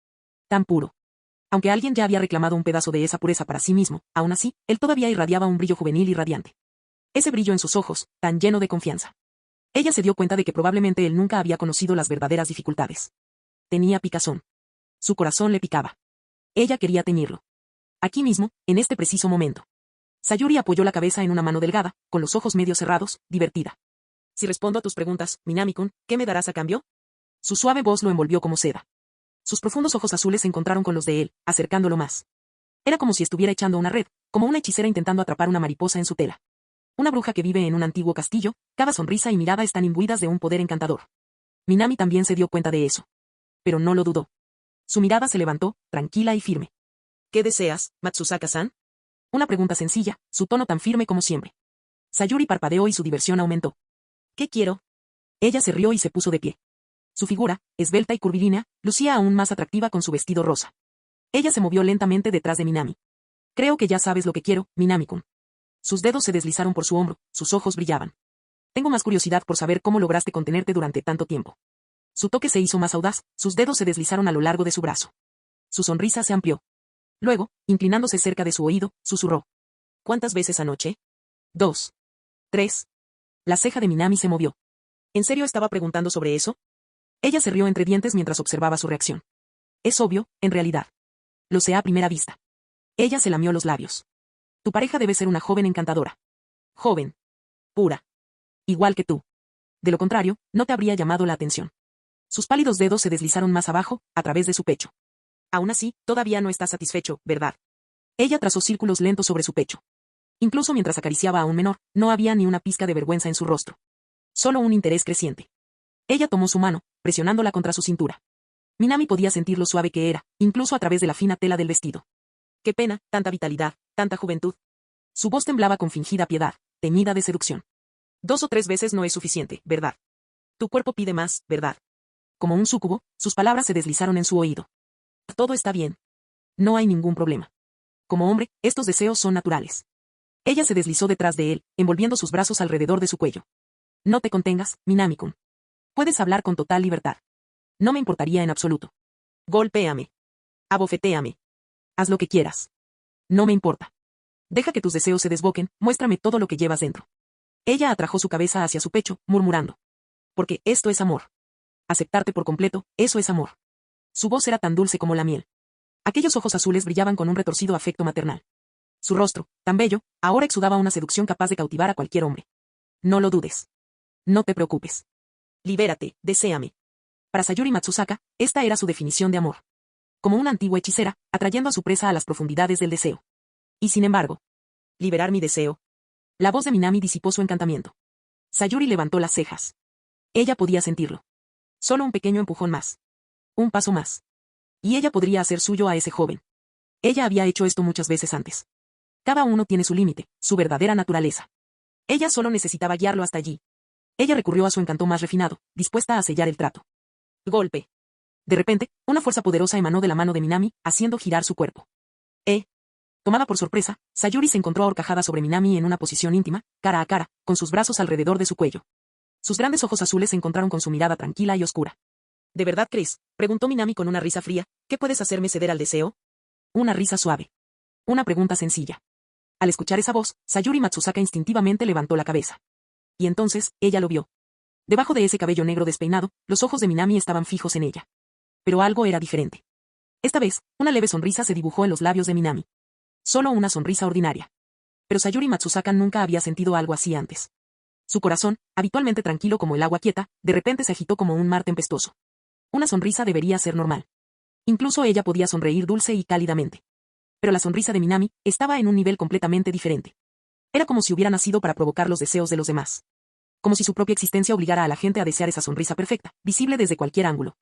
S2: Tan puro. Aunque alguien ya había reclamado un pedazo de esa pureza para sí mismo, aún así, él todavía irradiaba un brillo juvenil y radiante. Ese brillo en sus ojos, tan lleno de confianza. Ella se dio cuenta de que probablemente él nunca había conocido las verdaderas dificultades. Tenía picazón. Su corazón le picaba. Ella quería teñirlo. Aquí mismo, en este preciso momento. Sayuri apoyó la cabeza en una mano delgada, con los ojos medio cerrados, divertida. Si respondo a tus preguntas, Minami-kun, ¿qué me darás a cambio? Su suave voz lo envolvió como seda. Sus profundos ojos azules se encontraron con los de él, acercándolo más. Era como si estuviera echando una red, como una hechicera intentando atrapar una mariposa en su tela. Una bruja que vive en un antiguo castillo, cada sonrisa y mirada están imbuidas de un poder encantador. Minami también se dio cuenta de eso. Pero no lo dudó. Su mirada se levantó, tranquila y firme. ¿Qué deseas, Matsusaka-san? Una pregunta sencilla, su tono tan firme como siempre. Sayuri parpadeó y su diversión aumentó. ¿Qué quiero? Ella se rió y se puso de pie. Su figura, esbelta y curvilínea, lucía aún más atractiva con su vestido rosa. Ella se movió lentamente detrás de Minami. Creo que ya sabes lo que quiero, Minami-kun. Sus dedos se deslizaron por su hombro, sus ojos brillaban. Tengo más curiosidad por saber cómo lograste contenerte durante tanto tiempo. Su toque se hizo más audaz, sus dedos se deslizaron a lo largo de su brazo. Su sonrisa se amplió. Luego, inclinándose cerca de su oído, susurró. ¿Cuántas veces anoche? 2. 3. La ceja de Minami se movió. ¿En serio estaba preguntando sobre eso? Ella se rió entre dientes mientras observaba su reacción. Es obvio, en realidad. Lo sé a primera vista. Ella se lamió los labios. Tu pareja debe ser una joven encantadora. Joven. Pura. Igual que tú. De lo contrario, no te habría llamado la atención. Sus pálidos dedos se deslizaron más abajo, a través de su pecho. Aún así, todavía no estás satisfecho, ¿verdad? Ella trazó círculos lentos sobre su pecho. Incluso mientras acariciaba a un menor, no había ni una pizca de vergüenza en su rostro. Solo un interés creciente. Ella tomó su mano, presionándola contra su cintura. Minami podía sentir lo suave que era, incluso a través de la fina tela del vestido. Qué pena, tanta vitalidad, tanta juventud. Su voz temblaba con fingida piedad, teñida de seducción. 2 o 3 veces no es suficiente, ¿verdad? Tu cuerpo pide más, ¿verdad? Como un súcubo, sus palabras se deslizaron en su oído. Todo está bien. No hay ningún problema. Como hombre, estos deseos son naturales. Ella se deslizó detrás de él, envolviendo sus brazos alrededor de su cuello. No te contengas, Minami-kun. Puedes hablar con total libertad. No me importaría en absoluto. Golpéame. Abofetéame. Haz lo que quieras. No me importa. Deja que tus deseos se desboquen, muéstrame todo lo que llevas dentro. Ella atrajo su cabeza hacia su pecho, murmurando. Porque esto es amor. Aceptarte por completo, eso es amor. Su voz era tan dulce como la miel. Aquellos ojos azules brillaban con un retorcido afecto maternal. Su rostro, tan bello, ahora exudaba una seducción capaz de cautivar a cualquier hombre. No lo dudes. No te preocupes. Libérate, deséame. Para Sayuri Matsusaka, esta era su definición de amor. Como una antigua hechicera, atrayendo a su presa a las profundidades del deseo. Y sin embargo, liberar mi deseo. La voz de Minami disipó su encantamiento. Sayuri levantó las cejas. Ella podía sentirlo. Solo un pequeño empujón más. Un paso más. Y ella podría hacer suyo a ese joven. Ella había hecho esto muchas veces antes. Cada uno tiene su límite, su verdadera naturaleza. Ella solo necesitaba guiarlo hasta allí. Ella recurrió a su encanto más refinado, dispuesta a sellar el trato. Golpe. De repente, una fuerza poderosa emanó de la mano de Minami, haciendo girar su cuerpo. Tomada por sorpresa, Sayuri se encontró ahorcajada sobre Minami en una posición íntima, cara a cara, con sus brazos alrededor de su cuello. Sus grandes ojos azules se encontraron con su mirada tranquila y oscura. ¿De verdad crees? Preguntó Minami con una risa fría. ¿Qué puedes hacerme ceder al deseo? Una risa suave. Una pregunta sencilla. Al escuchar esa voz, Sayuri Matsusaka instintivamente levantó la cabeza. Y entonces, ella lo vio. Debajo de ese cabello negro despeinado, los ojos de Minami estaban fijos en ella. Pero algo era diferente. Esta vez, una leve sonrisa se dibujó en los labios de Minami. Solo una sonrisa ordinaria. Pero Sayuri Matsusaka nunca había sentido algo así antes. Su corazón, habitualmente tranquilo como el agua quieta, de repente se agitó como un mar tempestuoso. Una sonrisa debería ser normal. Incluso ella podía sonreír dulce y cálidamente. Pero la sonrisa de Minami estaba en un nivel completamente diferente. Era como si hubiera nacido para provocar los deseos de los demás. Como si su propia existencia obligara a la gente a desear esa sonrisa perfecta, visible desde cualquier ángulo.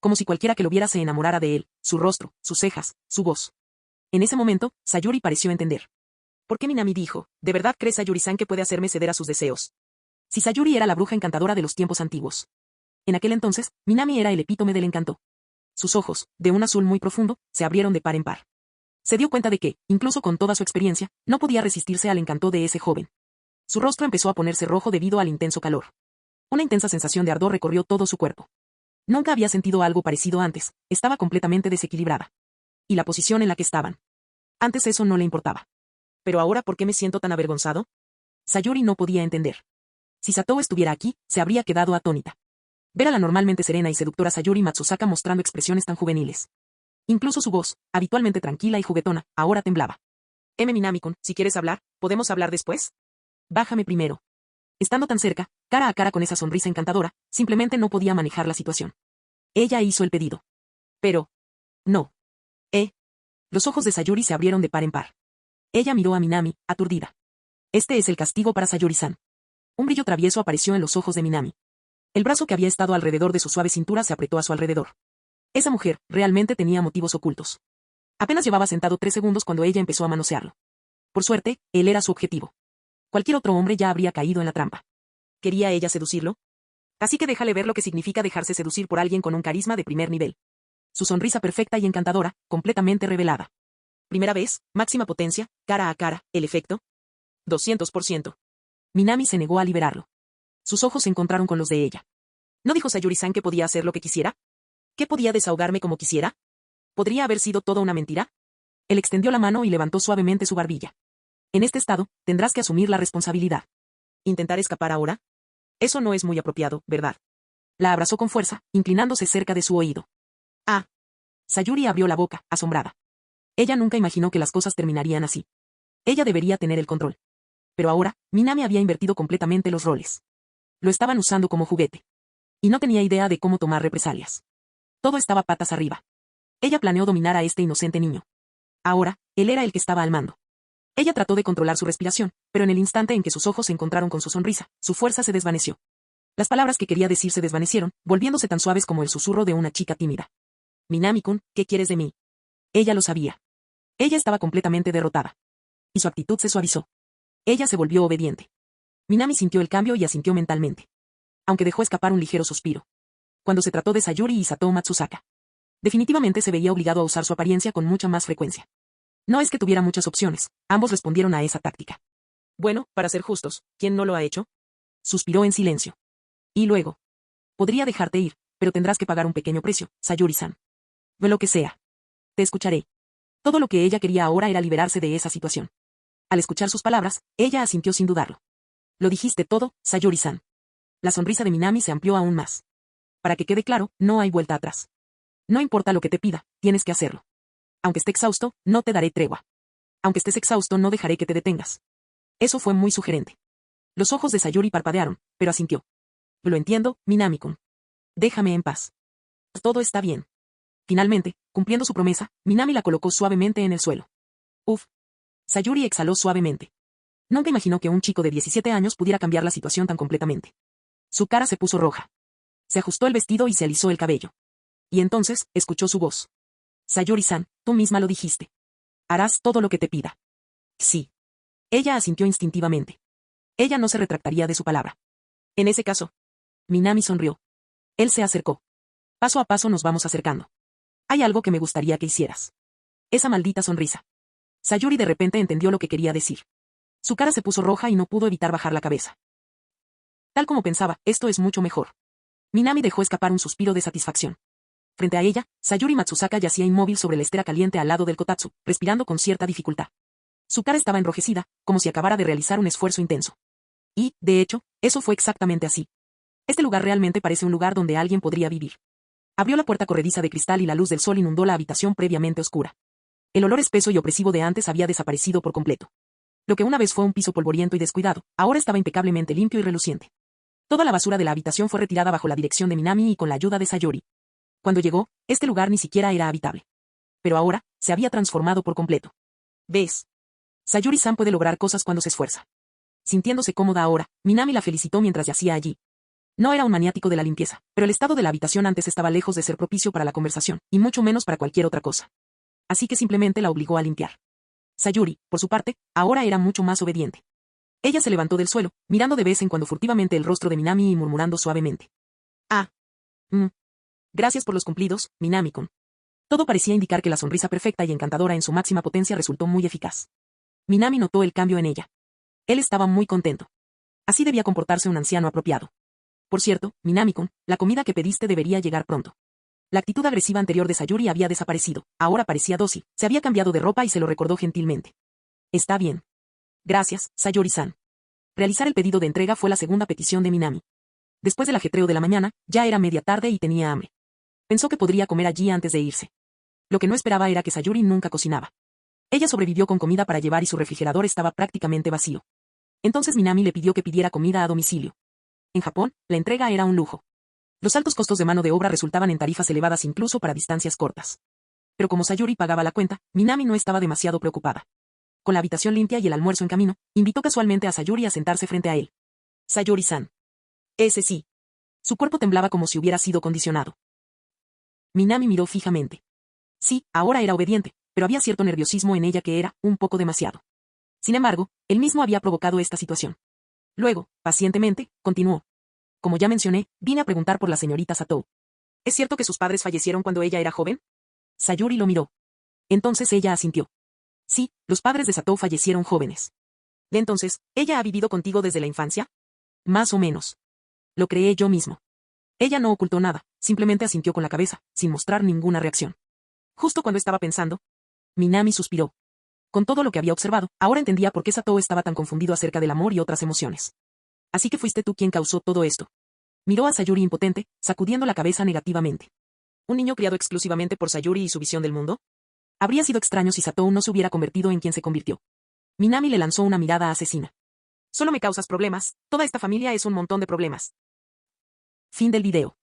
S2: Como si cualquiera que lo viera se enamorara de él, su rostro, sus cejas, su voz. En ese momento, Sayuri pareció entender. ¿Por qué Minami dijo, ¿de verdad cree Sayuri-san que puede hacerme ceder a sus deseos? Si Sayuri era la bruja encantadora de los tiempos antiguos. En aquel entonces, Minami era el epítome del encanto. Sus ojos, de un azul muy profundo, se abrieron de par en par. Se dio cuenta de que, incluso con toda su experiencia, no podía resistirse al encanto de ese joven. Su rostro empezó a ponerse rojo debido al intenso calor. Una intensa sensación de ardor recorrió todo su cuerpo. Nunca había sentido algo parecido antes, estaba completamente desequilibrada. Y la posición en la que estaban. Antes eso no le importaba. Pero ahora, ¿por qué me siento tan avergonzado? Sayuri no podía entender. Si Satou estuviera aquí, se habría quedado atónita. Ver a la normalmente serena y seductora Sayuri Matsusaka mostrando expresiones tan juveniles. Incluso su voz, habitualmente tranquila y juguetona, ahora temblaba. Minami-kun, si quieres hablar, ¿podemos hablar después? Bájame primero. Estando tan cerca, cara a cara con esa sonrisa encantadora, simplemente no podía manejar la situación. Ella hizo el pedido. Pero... no. Los ojos de Sayuri se abrieron de par en par. Ella miró a Minami, aturdida. Este es el castigo para Sayuri-san. Un brillo travieso apareció en los ojos de Minami. El brazo que había estado alrededor de su suave cintura se apretó a su alrededor. Esa mujer realmente tenía motivos ocultos. Apenas llevaba sentado 3 segundos cuando ella empezó a manosearlo. Por suerte, él era su objetivo. Cualquier otro hombre ya habría caído en la trampa. ¿Quería ella seducirlo? Así que déjale ver lo que significa dejarse seducir por alguien con un carisma de primer nivel. Su sonrisa perfecta y encantadora, completamente revelada. Primera vez, máxima potencia, cara a cara, el efecto. 200%. Minami se negó a liberarlo. Sus ojos se encontraron con los de ella. ¿No dijo Sayuri-san que podía hacer lo que quisiera? ¿Que podía desahogarme como quisiera? ¿Podría haber sido toda una mentira? Él extendió la mano y levantó suavemente su barbilla. En este estado, tendrás que asumir la responsabilidad. ¿Intentar escapar ahora? Eso no es muy apropiado, ¿verdad? La abrazó con fuerza, inclinándose cerca de su oído. Ah. Sayuri abrió la boca, asombrada. Ella nunca imaginó que las cosas terminarían así. Ella debería tener el control. Pero ahora, Minami había invertido completamente los roles. Lo estaban usando como juguete. Y no tenía idea de cómo tomar represalias. Todo estaba patas arriba. Ella planeó dominar a este inocente niño. Ahora, él era el que estaba al mando. Ella trató de controlar su respiración, pero en el instante en que sus ojos se encontraron con su sonrisa, su fuerza se desvaneció. Las palabras que quería decir se desvanecieron, volviéndose tan suaves como el susurro de una chica tímida. Minami-kun, ¿qué quieres de mí? Ella lo sabía. Ella estaba completamente derrotada. Y su actitud se suavizó. Ella se volvió obediente. Minami sintió el cambio y asintió mentalmente. Aunque dejó escapar un ligero suspiro. Cuando se trató de Sayuri y Satou Matsusaka. Definitivamente se veía obligado a usar su apariencia con mucha más frecuencia. No es que tuviera muchas opciones, ambos respondieron a esa táctica. Bueno, para ser justos, ¿quién no lo ha hecho? Suspiró en silencio. Y luego. Podría dejarte ir, pero tendrás que pagar un pequeño precio, Sayuri-san. De lo que sea. Te escucharé. Todo lo que ella quería ahora era liberarse de esa situación. Al escuchar sus palabras, ella asintió sin dudarlo. Lo dijiste todo, Sayuri-san. La sonrisa de Minami se amplió aún más. Para que quede claro, no hay vuelta atrás. No importa lo que te pida, tienes que hacerlo. Aunque esté exhausto, no te daré tregua. Aunque estés exhausto, no dejaré que te detengas. Eso fue muy sugerente. Los ojos de Sayuri parpadearon, pero asintió. Lo entiendo, Minami-kun. Déjame en paz. Todo está bien. Finalmente, cumpliendo su promesa, Minami la colocó suavemente en el suelo. Uf. Sayuri exhaló suavemente. Nunca imaginó que un chico de 17 años pudiera cambiar la situación tan completamente. Su cara se puso roja. Se ajustó el vestido y se alisó el cabello. Y entonces, escuchó su voz. Sayuri-san, tú misma lo dijiste. Harás todo lo que te pida. Sí. Ella asintió instintivamente. Ella no se retractaría de su palabra. En ese caso. Minami sonrió. Él se acercó. Paso a paso nos vamos acercando. Hay algo que me gustaría que hicieras. Esa maldita sonrisa. Sayuri de repente entendió lo que quería decir. Su cara se puso roja y no pudo evitar bajar la cabeza. Tal como pensaba, esto es mucho mejor. Minami dejó escapar un suspiro de satisfacción. Frente a ella, Sayuri Matsusaka yacía inmóvil sobre la estera caliente al lado del kotatsu, respirando con cierta dificultad. Su cara estaba enrojecida, como si acabara de realizar un esfuerzo intenso. Y, de hecho, eso fue exactamente así. Este lugar realmente parece un lugar donde alguien podría vivir. Abrió la puerta corrediza de cristal y la luz del sol inundó la habitación previamente oscura. El olor espeso y opresivo de antes había desaparecido por completo. Lo que una vez fue un piso polvoriento y descuidado, ahora estaba impecablemente limpio y reluciente. Toda la basura de la habitación fue retirada bajo la dirección de Minami y con la ayuda de Sayuri. Cuando llegó, este lugar ni siquiera era habitable. Pero ahora, se había transformado por completo. ¿Ves? Sayuri-san puede lograr cosas cuando se esfuerza. Sintiéndose cómoda ahora, Minami la felicitó mientras yacía allí. No era un maniático de la limpieza, pero el estado de la habitación antes estaba lejos de ser propicio para la conversación, y mucho menos para cualquier otra cosa. Así que simplemente la obligó a limpiar. Sayuri, por su parte, ahora era mucho más obediente. Ella se levantó del suelo, mirando de vez en cuando furtivamente el rostro de Minami y murmurando suavemente. Ah. Gracias por los cumplidos, Minami-kun. Todo parecía indicar que la sonrisa perfecta y encantadora en su máxima potencia resultó muy eficaz. Minami notó el cambio en ella. Él estaba muy contento. Así debía comportarse un anciano apropiado. Por cierto, Minami-kun, la comida que pediste debería llegar pronto. La actitud agresiva anterior de Sayuri había desaparecido, ahora parecía dócil, se había cambiado de ropa y se lo recordó gentilmente. Está bien. Gracias, Sayuri-san. Realizar el pedido de entrega fue la segunda petición de Minami. Después del ajetreo de la mañana, ya era media tarde y tenía hambre. Pensó que podría comer allí antes de irse. Lo que no esperaba era que Sayuri nunca cocinaba. Ella sobrevivió con comida para llevar y su refrigerador estaba prácticamente vacío. Entonces Minami le pidió que pidiera comida a domicilio. En Japón, la entrega era un lujo. Los altos costos de mano de obra resultaban en tarifas elevadas incluso para distancias cortas. Pero como Sayuri pagaba la cuenta, Minami no estaba demasiado preocupada. Con la habitación limpia y el almuerzo en camino, invitó casualmente a Sayuri a sentarse frente a él. Sayuri-san. Ese sí. Su cuerpo temblaba como si hubiera sido condicionado. Minami miró fijamente. Sí, ahora era obediente, pero había cierto nerviosismo en ella que era un poco demasiado. Sin embargo, él mismo había provocado esta situación. Luego, pacientemente, continuó. Como ya mencioné, vine a preguntar por la señorita Satou. ¿Es cierto que sus padres fallecieron cuando ella era joven? Sayuri lo miró. Entonces ella asintió. Sí, los padres de Satou fallecieron jóvenes. ¿De entonces, ella ha vivido contigo desde la infancia? Más o menos. Lo creé yo mismo. Ella no ocultó nada, simplemente asintió con la cabeza, sin mostrar ninguna reacción. Justo cuando estaba pensando, Minami suspiró. Con todo lo que había observado, ahora entendía por qué Satou estaba tan confundido acerca del amor y otras emociones. Así que fuiste tú quien causó todo esto. Miró a Sayuri impotente, sacudiendo la cabeza negativamente. ¿Un niño criado exclusivamente por Sayuri y su visión del mundo? Habría sido extraño si Satou no se hubiera convertido en quien se convirtió. Minami le lanzó una mirada asesina. Solo me causas problemas, toda esta familia es un montón de problemas. Fin del video.